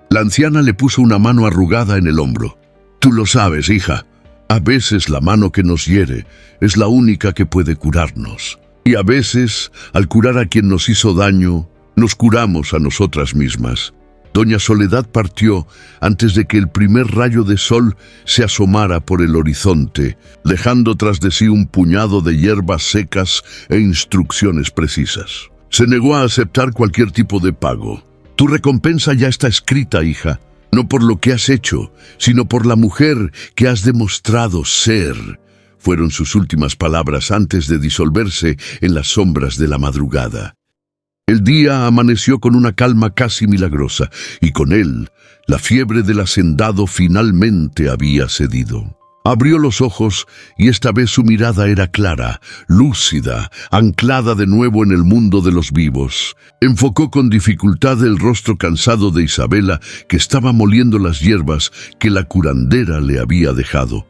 [SPEAKER 1] La anciana le puso una mano arrugada en el hombro. Tú lo sabes, hija. A veces la mano que nos hiere es la única que puede curarnos. Y a veces, al curar a quien nos hizo daño, nos curamos a nosotras mismas. Doña Soledad partió antes de que el primer rayo de sol se asomara por el horizonte, dejando tras de sí un puñado de hierbas secas e instrucciones precisas. Se negó a aceptar cualquier tipo de pago. Tu recompensa ya está escrita, hija, no por lo que has hecho, sino por la mujer que has demostrado ser, fueron sus últimas palabras antes de disolverse en las sombras de la madrugada. El día amaneció con una calma casi milagrosa, y con él, la fiebre del hacendado finalmente había cedido. Abrió los ojos y esta vez su mirada era clara, lúcida, anclada de nuevo en el mundo de los vivos. Enfocó con dificultad el rostro cansado de Isabela, que estaba moliendo las hierbas que la curandera le había dejado.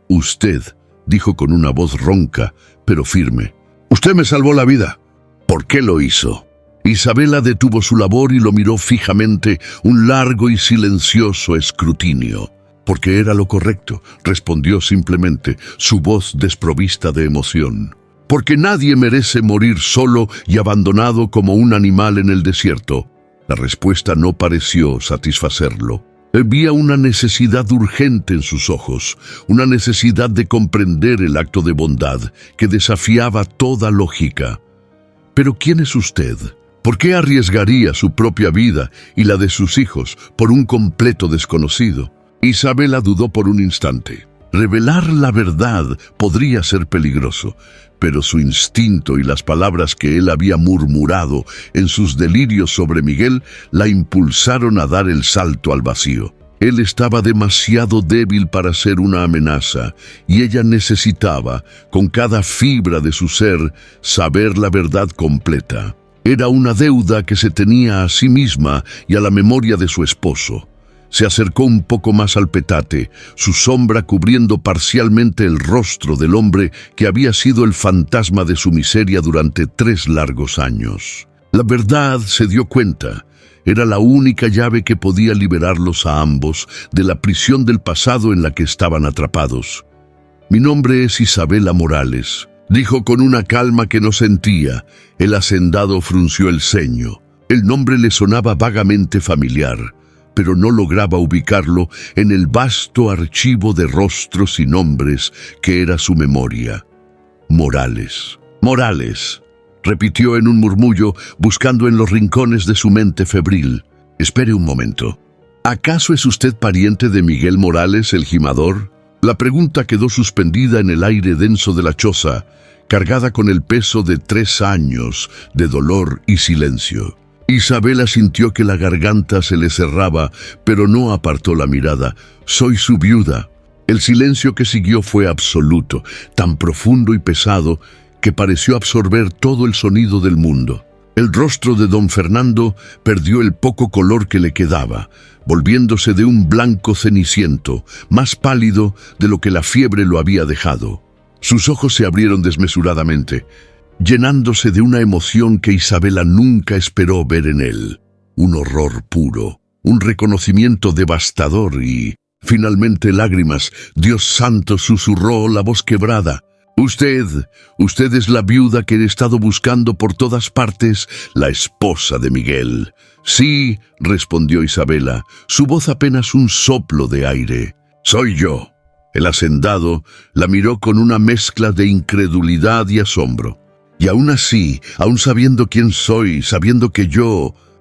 [SPEAKER 1] «Usted», dijo con una voz ronca, pero firme, «usted me salvó la vida. ¿Por qué lo hizo?» Isabela detuvo su labor y lo miró fijamente, un largo y silencioso escrutinio. «Porque era lo correcto», respondió simplemente, su voz desprovista de emoción. «Porque nadie merece morir solo y abandonado como un animal en el desierto». La respuesta no pareció satisfacerlo. Había una necesidad urgente en sus ojos, una necesidad de comprender el acto de bondad que desafiaba toda lógica. «¿Pero quién es usted? ¿Por qué arriesgaría su propia vida y la de sus hijos por un completo desconocido?» Isabela dudó por un instante. Revelar la verdad podría ser peligroso, pero su instinto y las palabras que él había murmurado en sus delirios sobre Miguel la impulsaron a dar el salto al vacío. Él estaba demasiado débil para ser una amenaza, y ella necesitaba, con cada fibra de su ser, saber la verdad completa. Era una deuda que se tenía a sí misma y a la memoria de su esposo. Se acercó un poco más al petate, su sombra cubriendo parcialmente el rostro del hombre que había sido el fantasma de su miseria durante 3 largos años. La verdad, se dio cuenta, era la única llave que podía liberarlos a ambos de la prisión del pasado en la que estaban atrapados. «Mi nombre es Isabela Morales», dijo con una calma que no sentía. El hacendado frunció el ceño. El nombre le sonaba vagamente familiar, pero no lograba ubicarlo en el vasto archivo de rostros y nombres que era su memoria. «Morales, Morales», repitió en un murmullo, buscando en los rincones de su mente febril. «Espere un momento. ¿Acaso es usted pariente de Miguel Morales, el gimador?» La pregunta quedó suspendida en el aire denso de la choza, cargada con el peso de 3 años de dolor y silencio. Isabela sintió que la garganta se le cerraba, pero no apartó la mirada. «Soy su viuda». El silencio que siguió fue absoluto, tan profundo y pesado que pareció absorber todo el sonido del mundo. El rostro de don Fernando perdió el poco color que le quedaba, volviéndose de un blanco ceniciento, más pálido de lo que la fiebre lo había dejado. Sus ojos se abrieron desmesuradamente. llenándose de una emoción que Isabela nunca esperó ver en él. Un horror puro, un reconocimiento devastador y, finalmente, lágrimas. «Dios santo», susurró la voz quebrada. Usted es la viuda que he estado buscando por todas partes, la esposa de Miguel». «Sí», respondió Isabela, su voz apenas un soplo de aire. «Soy yo». El hacendado la miró con una mezcla de incredulidad y asombro. «Y aún así, aún sabiendo quién soy, sabiendo que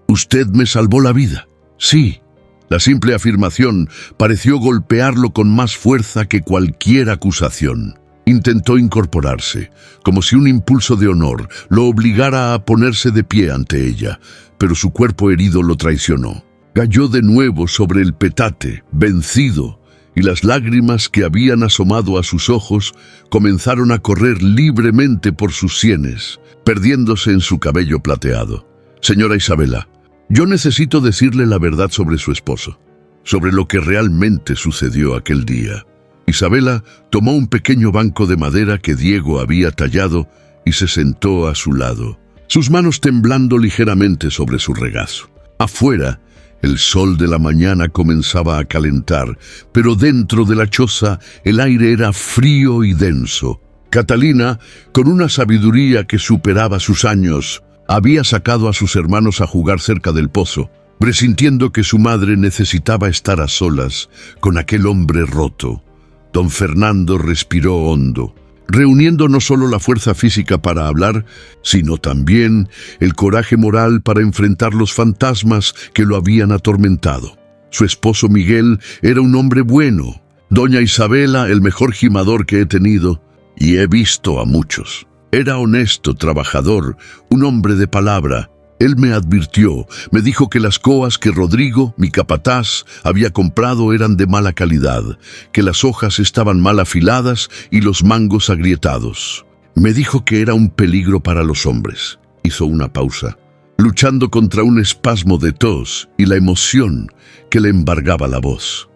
[SPEAKER 1] usted me salvó la vida». «Sí». La simple afirmación pareció golpearlo con más fuerza que cualquier acusación. Intentó incorporarse, como si un impulso de honor lo obligara a ponerse de pie ante ella, pero su cuerpo herido lo traicionó. Cayó de nuevo sobre el petate, vencido, y las lágrimas que habían asomado a sus ojos comenzaron a correr libremente por sus sienes, perdiéndose en su cabello plateado. «Señora Isabela, yo necesito decirle la verdad sobre su esposo, sobre lo que realmente sucedió aquel día». Isabela tomó un pequeño banco de madera que Diego había tallado y se sentó a su lado, sus manos temblando ligeramente sobre su regazo. Afuera, el sol de la mañana comenzaba a calentar, pero dentro de la choza el aire era frío y denso. Catalina, con una sabiduría que superaba sus años, había sacado a sus hermanos a jugar cerca del pozo, presintiendo que su madre necesitaba estar a solas con aquel hombre roto. Don Fernando respiró hondo, reuniendo no solo la fuerza física para hablar, sino también el coraje moral para enfrentar los fantasmas que lo habían atormentado. Su esposo Miguel era un hombre bueno, doña Isabela el mejor jimador que he tenido, y he visto a muchos. Era honesto, trabajador, un hombre de palabra. Él me advirtió, me dijo que las coas que Rodrigo, mi capataz, había comprado eran de mala calidad, que las hojas estaban mal afiladas y los mangos agrietados. Me dijo que era un peligro para los hombres. Hizo una pausa, luchando contra un espasmo de tos y la emoción que le embargaba la voz.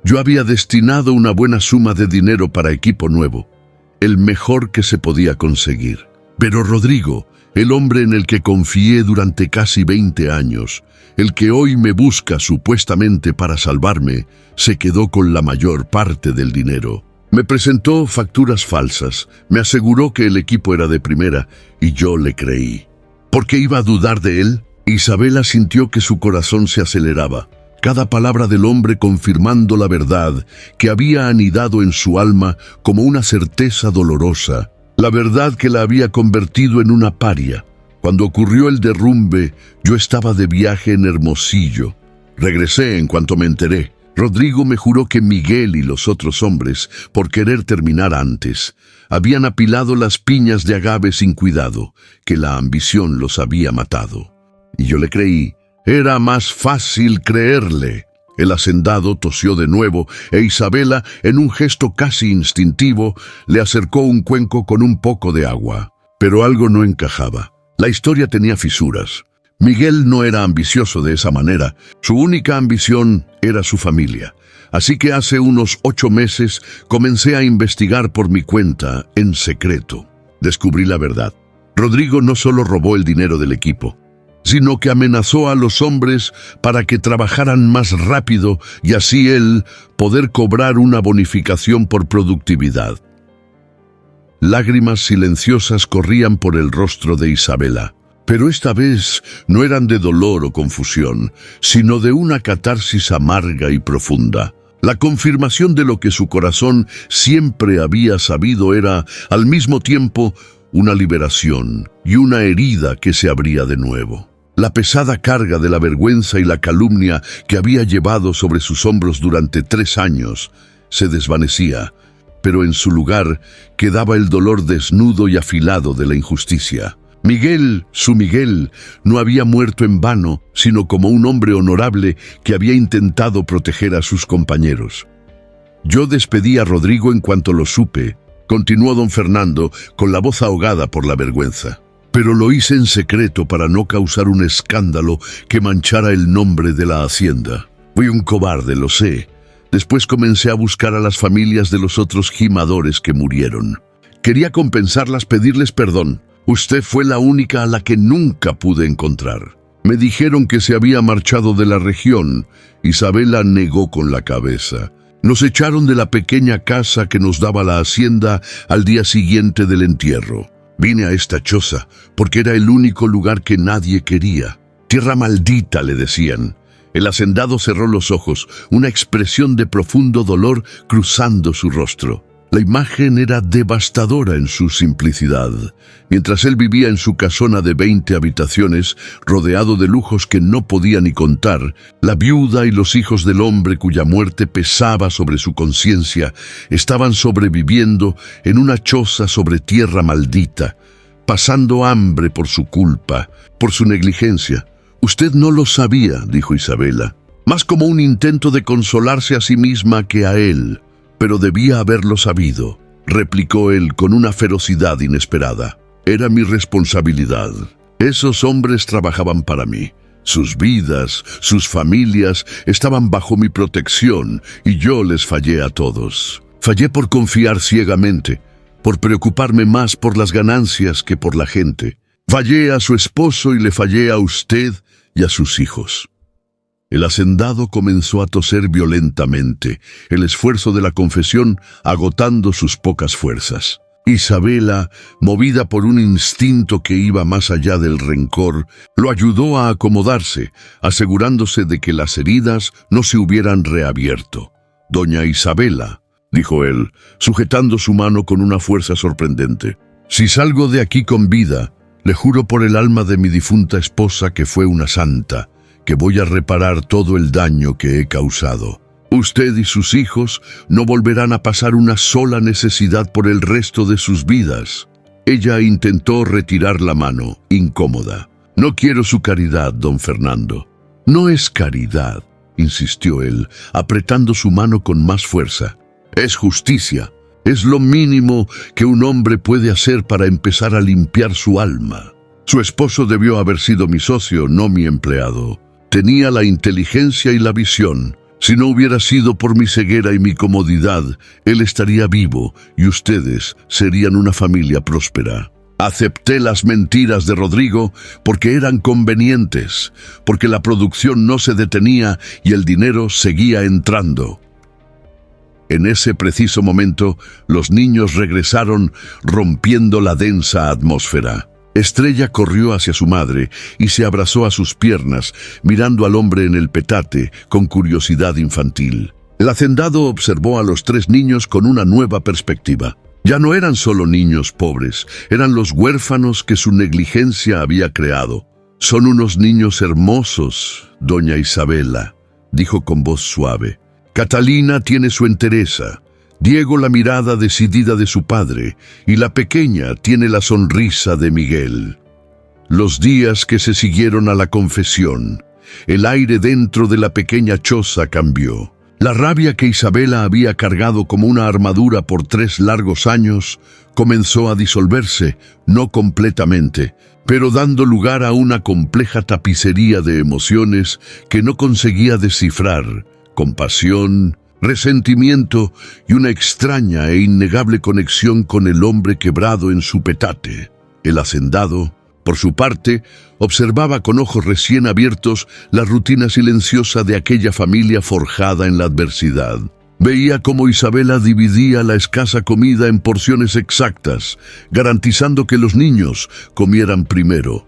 [SPEAKER 1] Yo había destinado una buena suma de dinero para equipo nuevo, el mejor que se podía conseguir. Pero Rodrigo, el hombre en el que confié durante casi 20 años, el que hoy me busca supuestamente para salvarme, se quedó con la mayor parte del dinero. Me presentó facturas falsas, me aseguró que el equipo era de primera, y yo le creí. ¿Por qué iba a dudar de él? Isabela sintió que su corazón se aceleraba, cada palabra del hombre confirmando la verdad que había anidado en su alma como una certeza dolorosa. La verdad que la había convertido en una paria. Cuando ocurrió el derrumbe, yo estaba de viaje en Hermosillo. Regresé en cuanto me enteré. Rodrigo me juró que Miguel y los otros hombres, por querer terminar antes, habían apilado las piñas de agave sin cuidado, que la ambición los había matado. Y yo le creí. Era más fácil creerle. El hacendado tosió de nuevo e Isabela, en un gesto casi instintivo, le acercó un cuenco con un poco de agua. Pero algo no encajaba. La historia tenía fisuras. Miguel no era ambicioso de esa manera. Su única ambición era su familia. Así que hace unos 8 meses comencé a investigar por mi cuenta, en secreto. Descubrí la verdad. Rodrigo no solo robó el dinero del equipo, sino que amenazó a los hombres para que trabajaran más rápido y así él poder cobrar una bonificación por productividad. Lágrimas silenciosas corrían por el rostro de Isabela, pero esta vez no eran de dolor o confusión, sino de una catarsis amarga y profunda. La confirmación de lo que su corazón siempre había sabido era, al mismo tiempo, una liberación y una herida que se abría de nuevo. La pesada carga de la vergüenza y la calumnia que había llevado sobre sus hombros durante 3 años se desvanecía, pero en su lugar quedaba el dolor desnudo y afilado de la injusticia. Miguel, su Miguel, no había muerto en vano, sino como un hombre honorable que había intentado proteger a sus compañeros. Yo despedí a Rodrigo en cuanto lo supe, continuó don Fernando con la voz ahogada por la vergüenza. Pero lo hice en secreto para no causar un escándalo que manchara el nombre de la hacienda. Fui un cobarde, lo sé. Después comencé a buscar a las familias de los otros jimadores que murieron. Quería compensarlas, pedirles perdón. Usted fue la única a la que nunca pude encontrar. Me dijeron que se había marchado de la región. Isabela negó con la cabeza. Nos echaron de la pequeña casa que nos daba la hacienda al día siguiente del entierro. Vine a esta choza porque era el único lugar que nadie quería. Tierra maldita, le decían. El hacendado cerró los ojos, una expresión de profundo dolor cruzando su rostro. La imagen era devastadora en su simplicidad. Mientras él vivía en su casona de 20 habitaciones, rodeado de lujos que no podía ni contar, la viuda y los hijos del hombre cuya muerte pesaba sobre su conciencia estaban sobreviviendo en una choza sobre tierra maldita, pasando hambre por su culpa, por su negligencia. «Usted no lo sabía», dijo Isabela, más como un intento de consolarse a sí misma que a él. «Pero debía haberlo sabido», replicó él con una ferocidad inesperada. «Era mi responsabilidad. Esos hombres trabajaban para mí. Sus vidas, sus familias estaban bajo mi protección y yo les fallé a todos. Fallé por confiar ciegamente, por preocuparme más por las ganancias que por la gente. Fallé a su esposo y le fallé a usted y a sus hijos». El hacendado comenzó a toser violentamente, el esfuerzo de la confesión agotando sus pocas fuerzas. Isabela, movida por un instinto que iba más allá del rencor, lo ayudó a acomodarse, asegurándose de que las heridas no se hubieran reabierto. «Doña Isabela», dijo él, sujetando su mano con una fuerza sorprendente, «si salgo de aquí con vida, le juro por el alma de mi difunta esposa que fue una santa, que voy a reparar todo el daño que he causado. Usted y sus hijos no volverán a pasar una sola necesidad por el resto de sus vidas». Ella intentó retirar la mano, incómoda. «No quiero su caridad, don Fernando». «No es caridad», insistió él, apretando su mano con más fuerza. «Es justicia. Es lo mínimo que un hombre puede hacer para empezar a limpiar su alma. Su esposo debió haber sido mi socio, no mi empleado. Tenía la inteligencia y la visión. Si no hubiera sido por mi ceguera y mi comodidad, él estaría vivo y ustedes serían una familia próspera. Acepté las mentiras de Rodrigo porque eran convenientes, porque la producción no se detenía y el dinero seguía entrando». En ese preciso momento, los niños regresaron rompiendo la densa atmósfera. Estrella corrió hacia su madre y se abrazó a sus piernas, mirando al hombre en el petate con curiosidad infantil. El hacendado observó a los 3 niños con una nueva perspectiva. Ya no eran solo niños pobres, eran los huérfanos que su negligencia había creado. «Son unos niños hermosos, doña Isabela», dijo con voz suave. «Catalina tiene su entereza, Diego la mirada decidida de su padre y la pequeña tiene la sonrisa de Miguel». Los días que se siguieron a la confesión, el aire dentro de la pequeña choza cambió. La rabia que Isabela había cargado como una armadura por 3 largos años comenzó a disolverse, no completamente, pero dando lugar a una compleja tapicería de emociones que no conseguía descifrar: compasión, resentimiento y una extraña e innegable conexión con el hombre quebrado en su petate. El hacendado, por su parte, observaba con ojos recién abiertos la rutina silenciosa de aquella familia forjada en la adversidad. Veía cómo Isabela dividía la escasa comida en porciones exactas, garantizando que los niños comieran primero,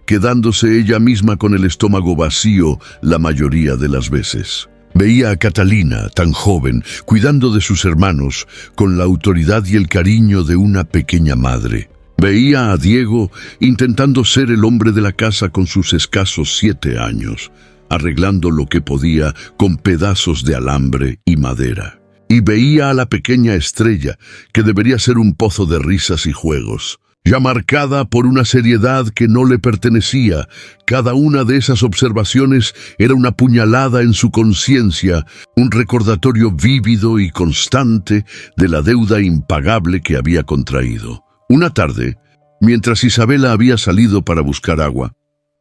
[SPEAKER 1] quedándose ella misma con el estómago vacío la mayoría de las veces. Veía a Catalina, tan joven, cuidando de sus hermanos, con la autoridad y el cariño de una pequeña madre. Veía a Diego intentando ser el hombre de la casa con sus escasos 7 años, arreglando lo que podía con pedazos de alambre y madera. Y veía a la pequeña Estrella, que debería ser un pozo de risas y juegos, ya marcada por una seriedad que no le pertenecía. Cada una de esas observaciones era una puñalada en su conciencia, un recordatorio vívido y constante de la deuda impagable que había contraído. Una tarde, mientras Isabela había salido para buscar agua,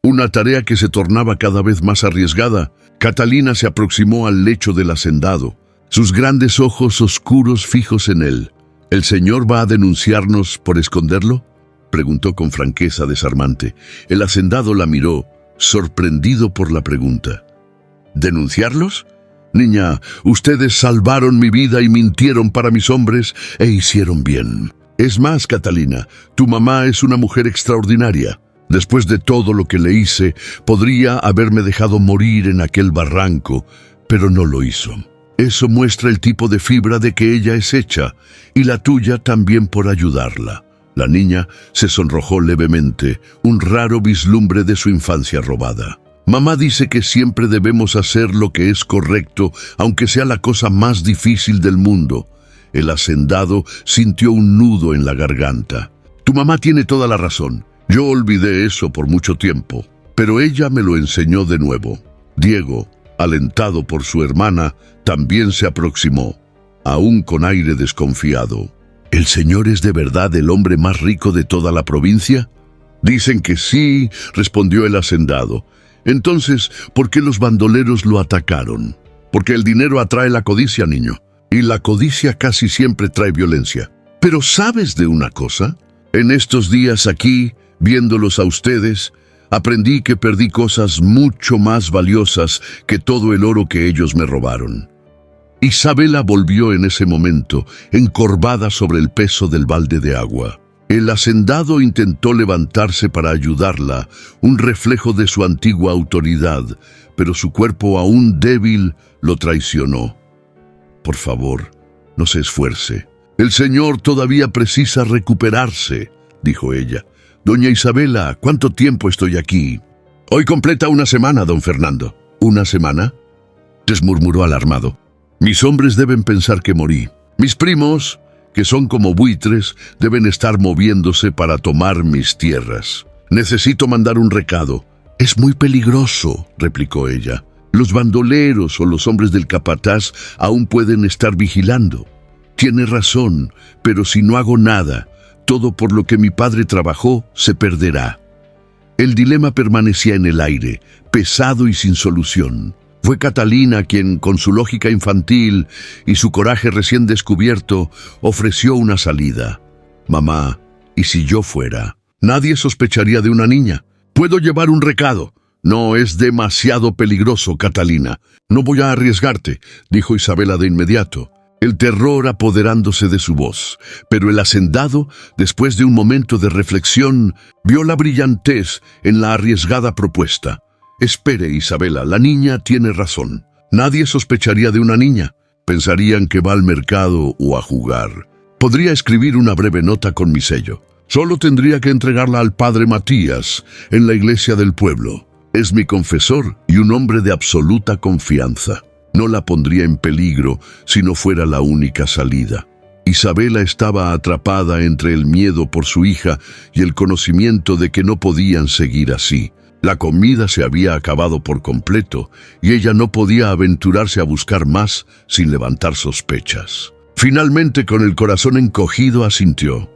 [SPEAKER 1] una tarea que se tornaba cada vez más arriesgada, Catalina se aproximó al lecho del hacendado, sus grandes ojos oscuros fijos en él. ¿El señor va a denunciarnos por esconderlo?, preguntó con franqueza desarmante. El hacendado la miró, sorprendido por la pregunta. ¿Denunciarlos? Niña, ustedes salvaron mi vida y mintieron para mis hombres e hicieron bien. Es más, Catalina, tu mamá es una mujer extraordinaria. Después de todo lo que le hice, podría haberme dejado morir en aquel barranco, pero no lo hizo. Eso muestra el tipo de fibra de que ella es hecha, y la tuya también por ayudarla. La niña se sonrojó levemente, un raro vislumbre de su infancia robada. Mamá dice que siempre debemos hacer lo que es correcto, aunque sea la cosa más difícil del mundo. El hacendado sintió un nudo en la garganta. Tu mamá tiene toda la razón. Yo olvidé eso por mucho tiempo, pero ella me lo enseñó de nuevo. Diego, alentado por su hermana, también se aproximó, aún con aire desconfiado. ¿El señor es de verdad el hombre más rico de toda la provincia? Dicen que sí, respondió el hacendado. Entonces, ¿por qué los bandoleros lo atacaron? Porque el dinero atrae la codicia, niño, y la codicia casi siempre trae violencia. Pero ¿sabes de una cosa? En estos días aquí, viéndolos a ustedes, aprendí que perdí cosas mucho más valiosas que todo el oro que ellos me robaron. Isabela volvió en ese momento, encorvada sobre el peso del balde de agua. El hacendado intentó levantarse para ayudarla, un reflejo de su antigua autoridad, pero su cuerpo aún débil lo traicionó. Por favor, no se esfuerce. El señor todavía precisa recuperarse, dijo ella. Doña Isabela, ¿cuánto tiempo estoy aquí? Hoy completa una semana, don Fernando. ¿Una semana?, murmuró alarmado. Mis hombres deben pensar que morí. Mis primos, que son como buitres, deben estar moviéndose para tomar mis tierras. Necesito mandar un recado. Es muy peligroso, replicó ella. Los bandoleros o los hombres del capataz aún pueden estar vigilando. Tiene razón, pero si no hago nada, todo por lo que mi padre trabajó se perderá. El dilema permanecía en el aire, pesado y sin solución. Fue Catalina quien, con su lógica infantil y su coraje recién descubierto, ofreció una salida. Mamá, ¿y si yo fuera? Nadie sospecharía de una niña. Puedo llevar un recado. No es demasiado peligroso, Catalina. No voy a arriesgarte, dijo Isabela de inmediato, el terror apoderándose de su voz. Pero el hacendado, después de un momento de reflexión, vio la brillantez en la arriesgada propuesta. Espere, Isabela, la niña tiene razón. Nadie sospecharía de una niña. Pensarían que va al mercado o a jugar. Podría escribir una breve nota con mi sello. Solo tendría que entregarla al padre Matías, en la iglesia del pueblo. Es mi confesor y un hombre de absoluta confianza. No la pondría en peligro si no fuera la única salida. Isabela estaba atrapada entre el miedo por su hija y el conocimiento de que no podían seguir así. La comida se había acabado por completo y ella no podía aventurarse a buscar más sin levantar sospechas. Finalmente, con el corazón encogido, asintió.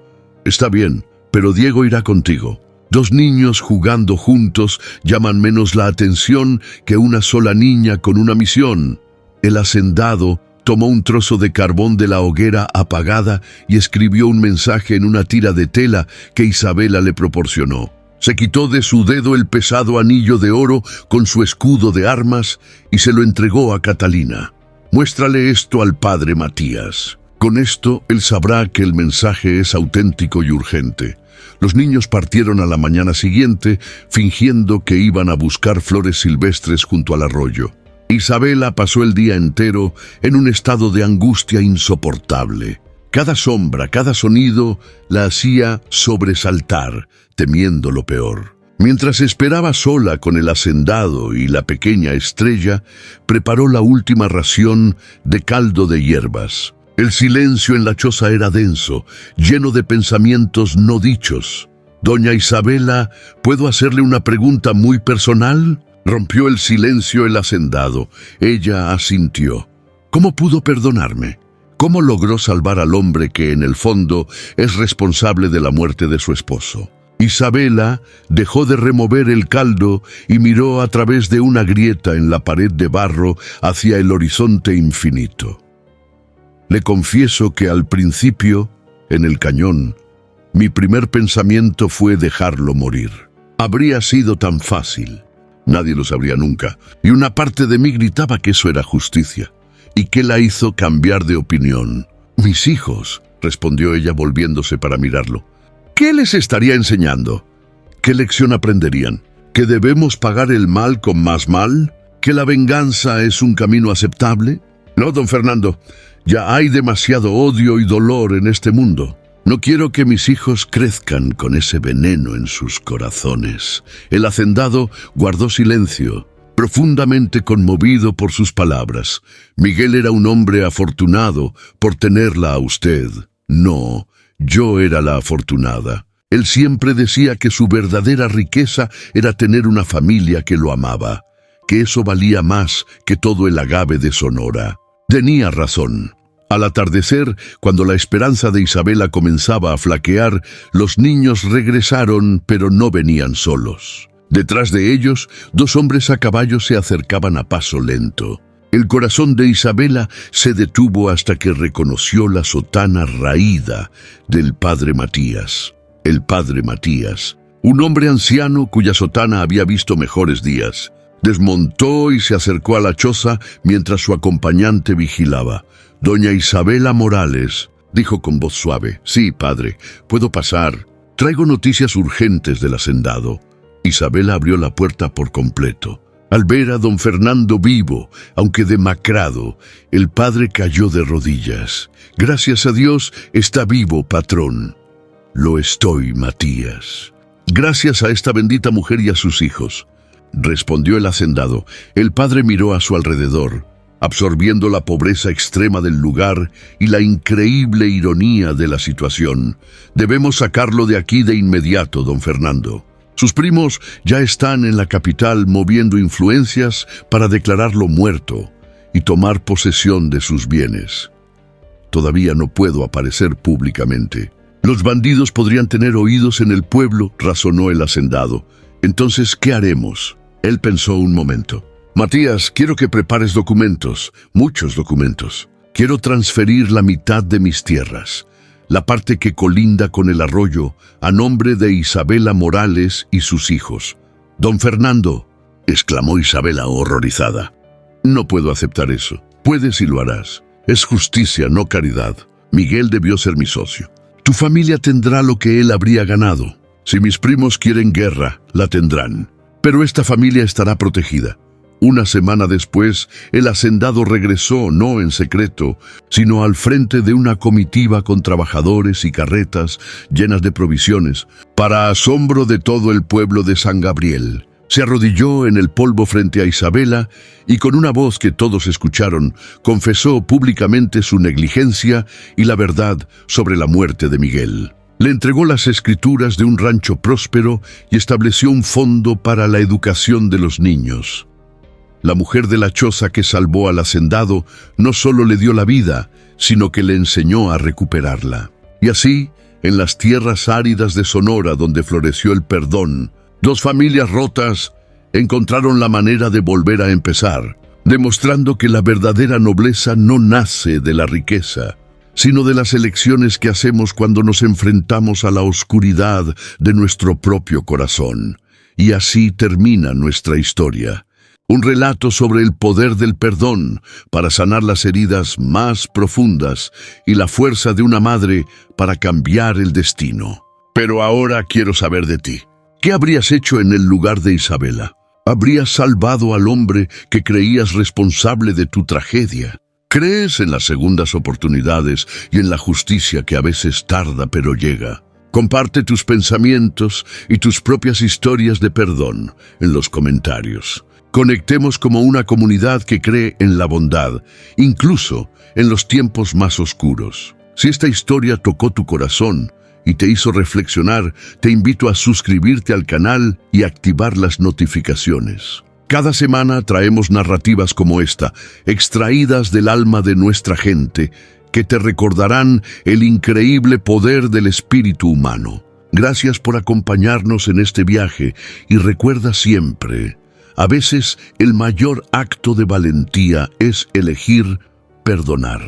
[SPEAKER 1] Está bien, pero Diego irá contigo. 2 niños jugando juntos llaman menos la atención que una sola niña con una misión. El hacendado tomó un trozo de carbón de la hoguera apagada y escribió un mensaje en una tira de tela que Isabela le proporcionó. Se quitó de su dedo el pesado anillo de oro con su escudo de armas y se lo entregó a Catalina. Muéstrale esto al padre Matías. Con esto, él sabrá que el mensaje es auténtico y urgente. Los niños partieron a la mañana siguiente, fingiendo que iban a buscar flores silvestres junto al arroyo. Isabela pasó el día entero en un estado de angustia insoportable. Cada sombra, cada sonido la hacía sobresaltar, temiendo lo peor. Mientras esperaba sola con el hacendado y la pequeña Estrella, preparó la última ración de caldo de hierbas. El silencio en la choza era denso, lleno de pensamientos no dichos. «Doña Isabela, ¿puedo hacerle una pregunta muy personal?», rompió el silencio el hacendado. Ella asintió. «¿Cómo pudo perdonarme? ¿Cómo logró salvar al hombre que, en el fondo, es responsable de la muerte de su esposo?». Isabela dejó de remover el caldo y miró a través de una grieta en la pared de barro hacia el horizonte infinito. «Le confieso que al principio en el cañón, mi primer pensamiento fue dejarlo morir. Habría sido tan fácil. Nadie lo sabría nunca. Y una parte de mí gritaba que eso era justicia. ¿Y qué la hizo cambiar de opinión? Mis hijos, respondió ella volviéndose para mirarlo. ¿Qué les estaría enseñando? ¿Qué lección aprenderían? ¿Que debemos pagar el mal con más mal? ¿Que la venganza es un camino aceptable? No, don Fernando, ya hay demasiado odio y dolor en este mundo. No quiero que mis hijos crezcan con ese veneno en sus corazones. El hacendado guardó silencio, profundamente conmovido por sus palabras. Miguel era un hombre afortunado por tenerla a usted. No, yo era la afortunada. Él siempre decía que su verdadera riqueza era tener una familia que lo amaba, que eso valía más que todo el agave de Sonora. Tenía razón. Al atardecer, cuando la esperanza de Isabela comenzaba a flaquear, los niños regresaron, pero no venían solos. Detrás de ellos, 2 hombres a caballo se acercaban a paso lento. El corazón de Isabela se detuvo hasta que reconoció la sotana raída del padre Matías. El padre Matías, un hombre anciano cuya sotana había visto mejores días. Desmontó y se acercó a la choza mientras su acompañante vigilaba. «Doña Isabela Morales», dijo con voz suave. «Sí, padre, puedo pasar. Traigo noticias urgentes del hacendado». Isabela abrió la puerta por completo. Al ver a don Fernando vivo, aunque demacrado, el padre cayó de rodillas. «Gracias a Dios está vivo, patrón». «Lo estoy, Matías. Gracias a esta bendita mujer y a sus hijos», respondió el hacendado. El padre miró a su alrededor, absorbiendo la pobreza extrema del lugar y la increíble ironía de la situación. «Debemos sacarlo de aquí de inmediato, don Fernando. Sus primos ya están en la capital moviendo influencias para declararlo muerto y tomar posesión de sus bienes. Todavía no puedo aparecer públicamente. Los bandidos podrían tener oídos en el pueblo», razonó el hacendado. «Entonces, ¿qué haremos?». Él pensó un momento. «Matías, quiero que prepares documentos, muchos documentos. Quiero transferir la mitad de mis tierras, la parte que colinda con el arroyo, a nombre de Isabela Morales y sus hijos». «Don Fernando», exclamó Isabela horrorizada. «No puedo aceptar eso. Puedes y lo harás. Es justicia, no caridad. Miguel debió ser mi socio. Tu familia tendrá lo que él habría ganado. Si mis primos quieren guerra, la tendrán. Pero esta familia estará protegida». Una semana después, el hacendado regresó, no en secreto, sino al frente de una comitiva con trabajadores y carretas llenas de provisiones, para asombro de todo el pueblo de San Gabriel. Se arrodilló en el polvo frente a Isabela y con una voz que todos escucharon, confesó públicamente su negligencia y la verdad sobre la muerte de Miguel. Le entregó las escrituras de un rancho próspero y estableció un fondo para la educación de los niños. La mujer de la choza que salvó al hacendado no solo le dio la vida, sino que le enseñó a recuperarla. Y así, en las tierras áridas de Sonora donde floreció el perdón, 2 familias rotas encontraron la manera de volver a empezar, demostrando que la verdadera nobleza no nace de la riqueza, sino de las elecciones que hacemos cuando nos enfrentamos a la oscuridad de nuestro propio corazón. Y así termina nuestra historia. Un relato sobre el poder del perdón para sanar las heridas más profundas y la fuerza de una madre para cambiar el destino. Pero ahora quiero saber de ti. ¿Qué habrías hecho en el lugar de Isabela? ¿Habrías salvado al hombre que creías responsable de tu tragedia? ¿Crees en las segundas oportunidades y en la justicia que a veces tarda pero llega? Comparte tus pensamientos y tus propias historias de perdón en los comentarios. Conectemos como una comunidad que cree en la bondad, incluso en los tiempos más oscuros. Si esta historia tocó tu corazón y te hizo reflexionar, te invito a suscribirte al canal y activar las notificaciones. Cada semana traemos narrativas como esta, extraídas del alma de nuestra gente, que te recordarán el increíble poder del espíritu humano. Gracias por acompañarnos en este viaje y recuerda siempre: a veces el mayor acto de valentía es elegir perdonar.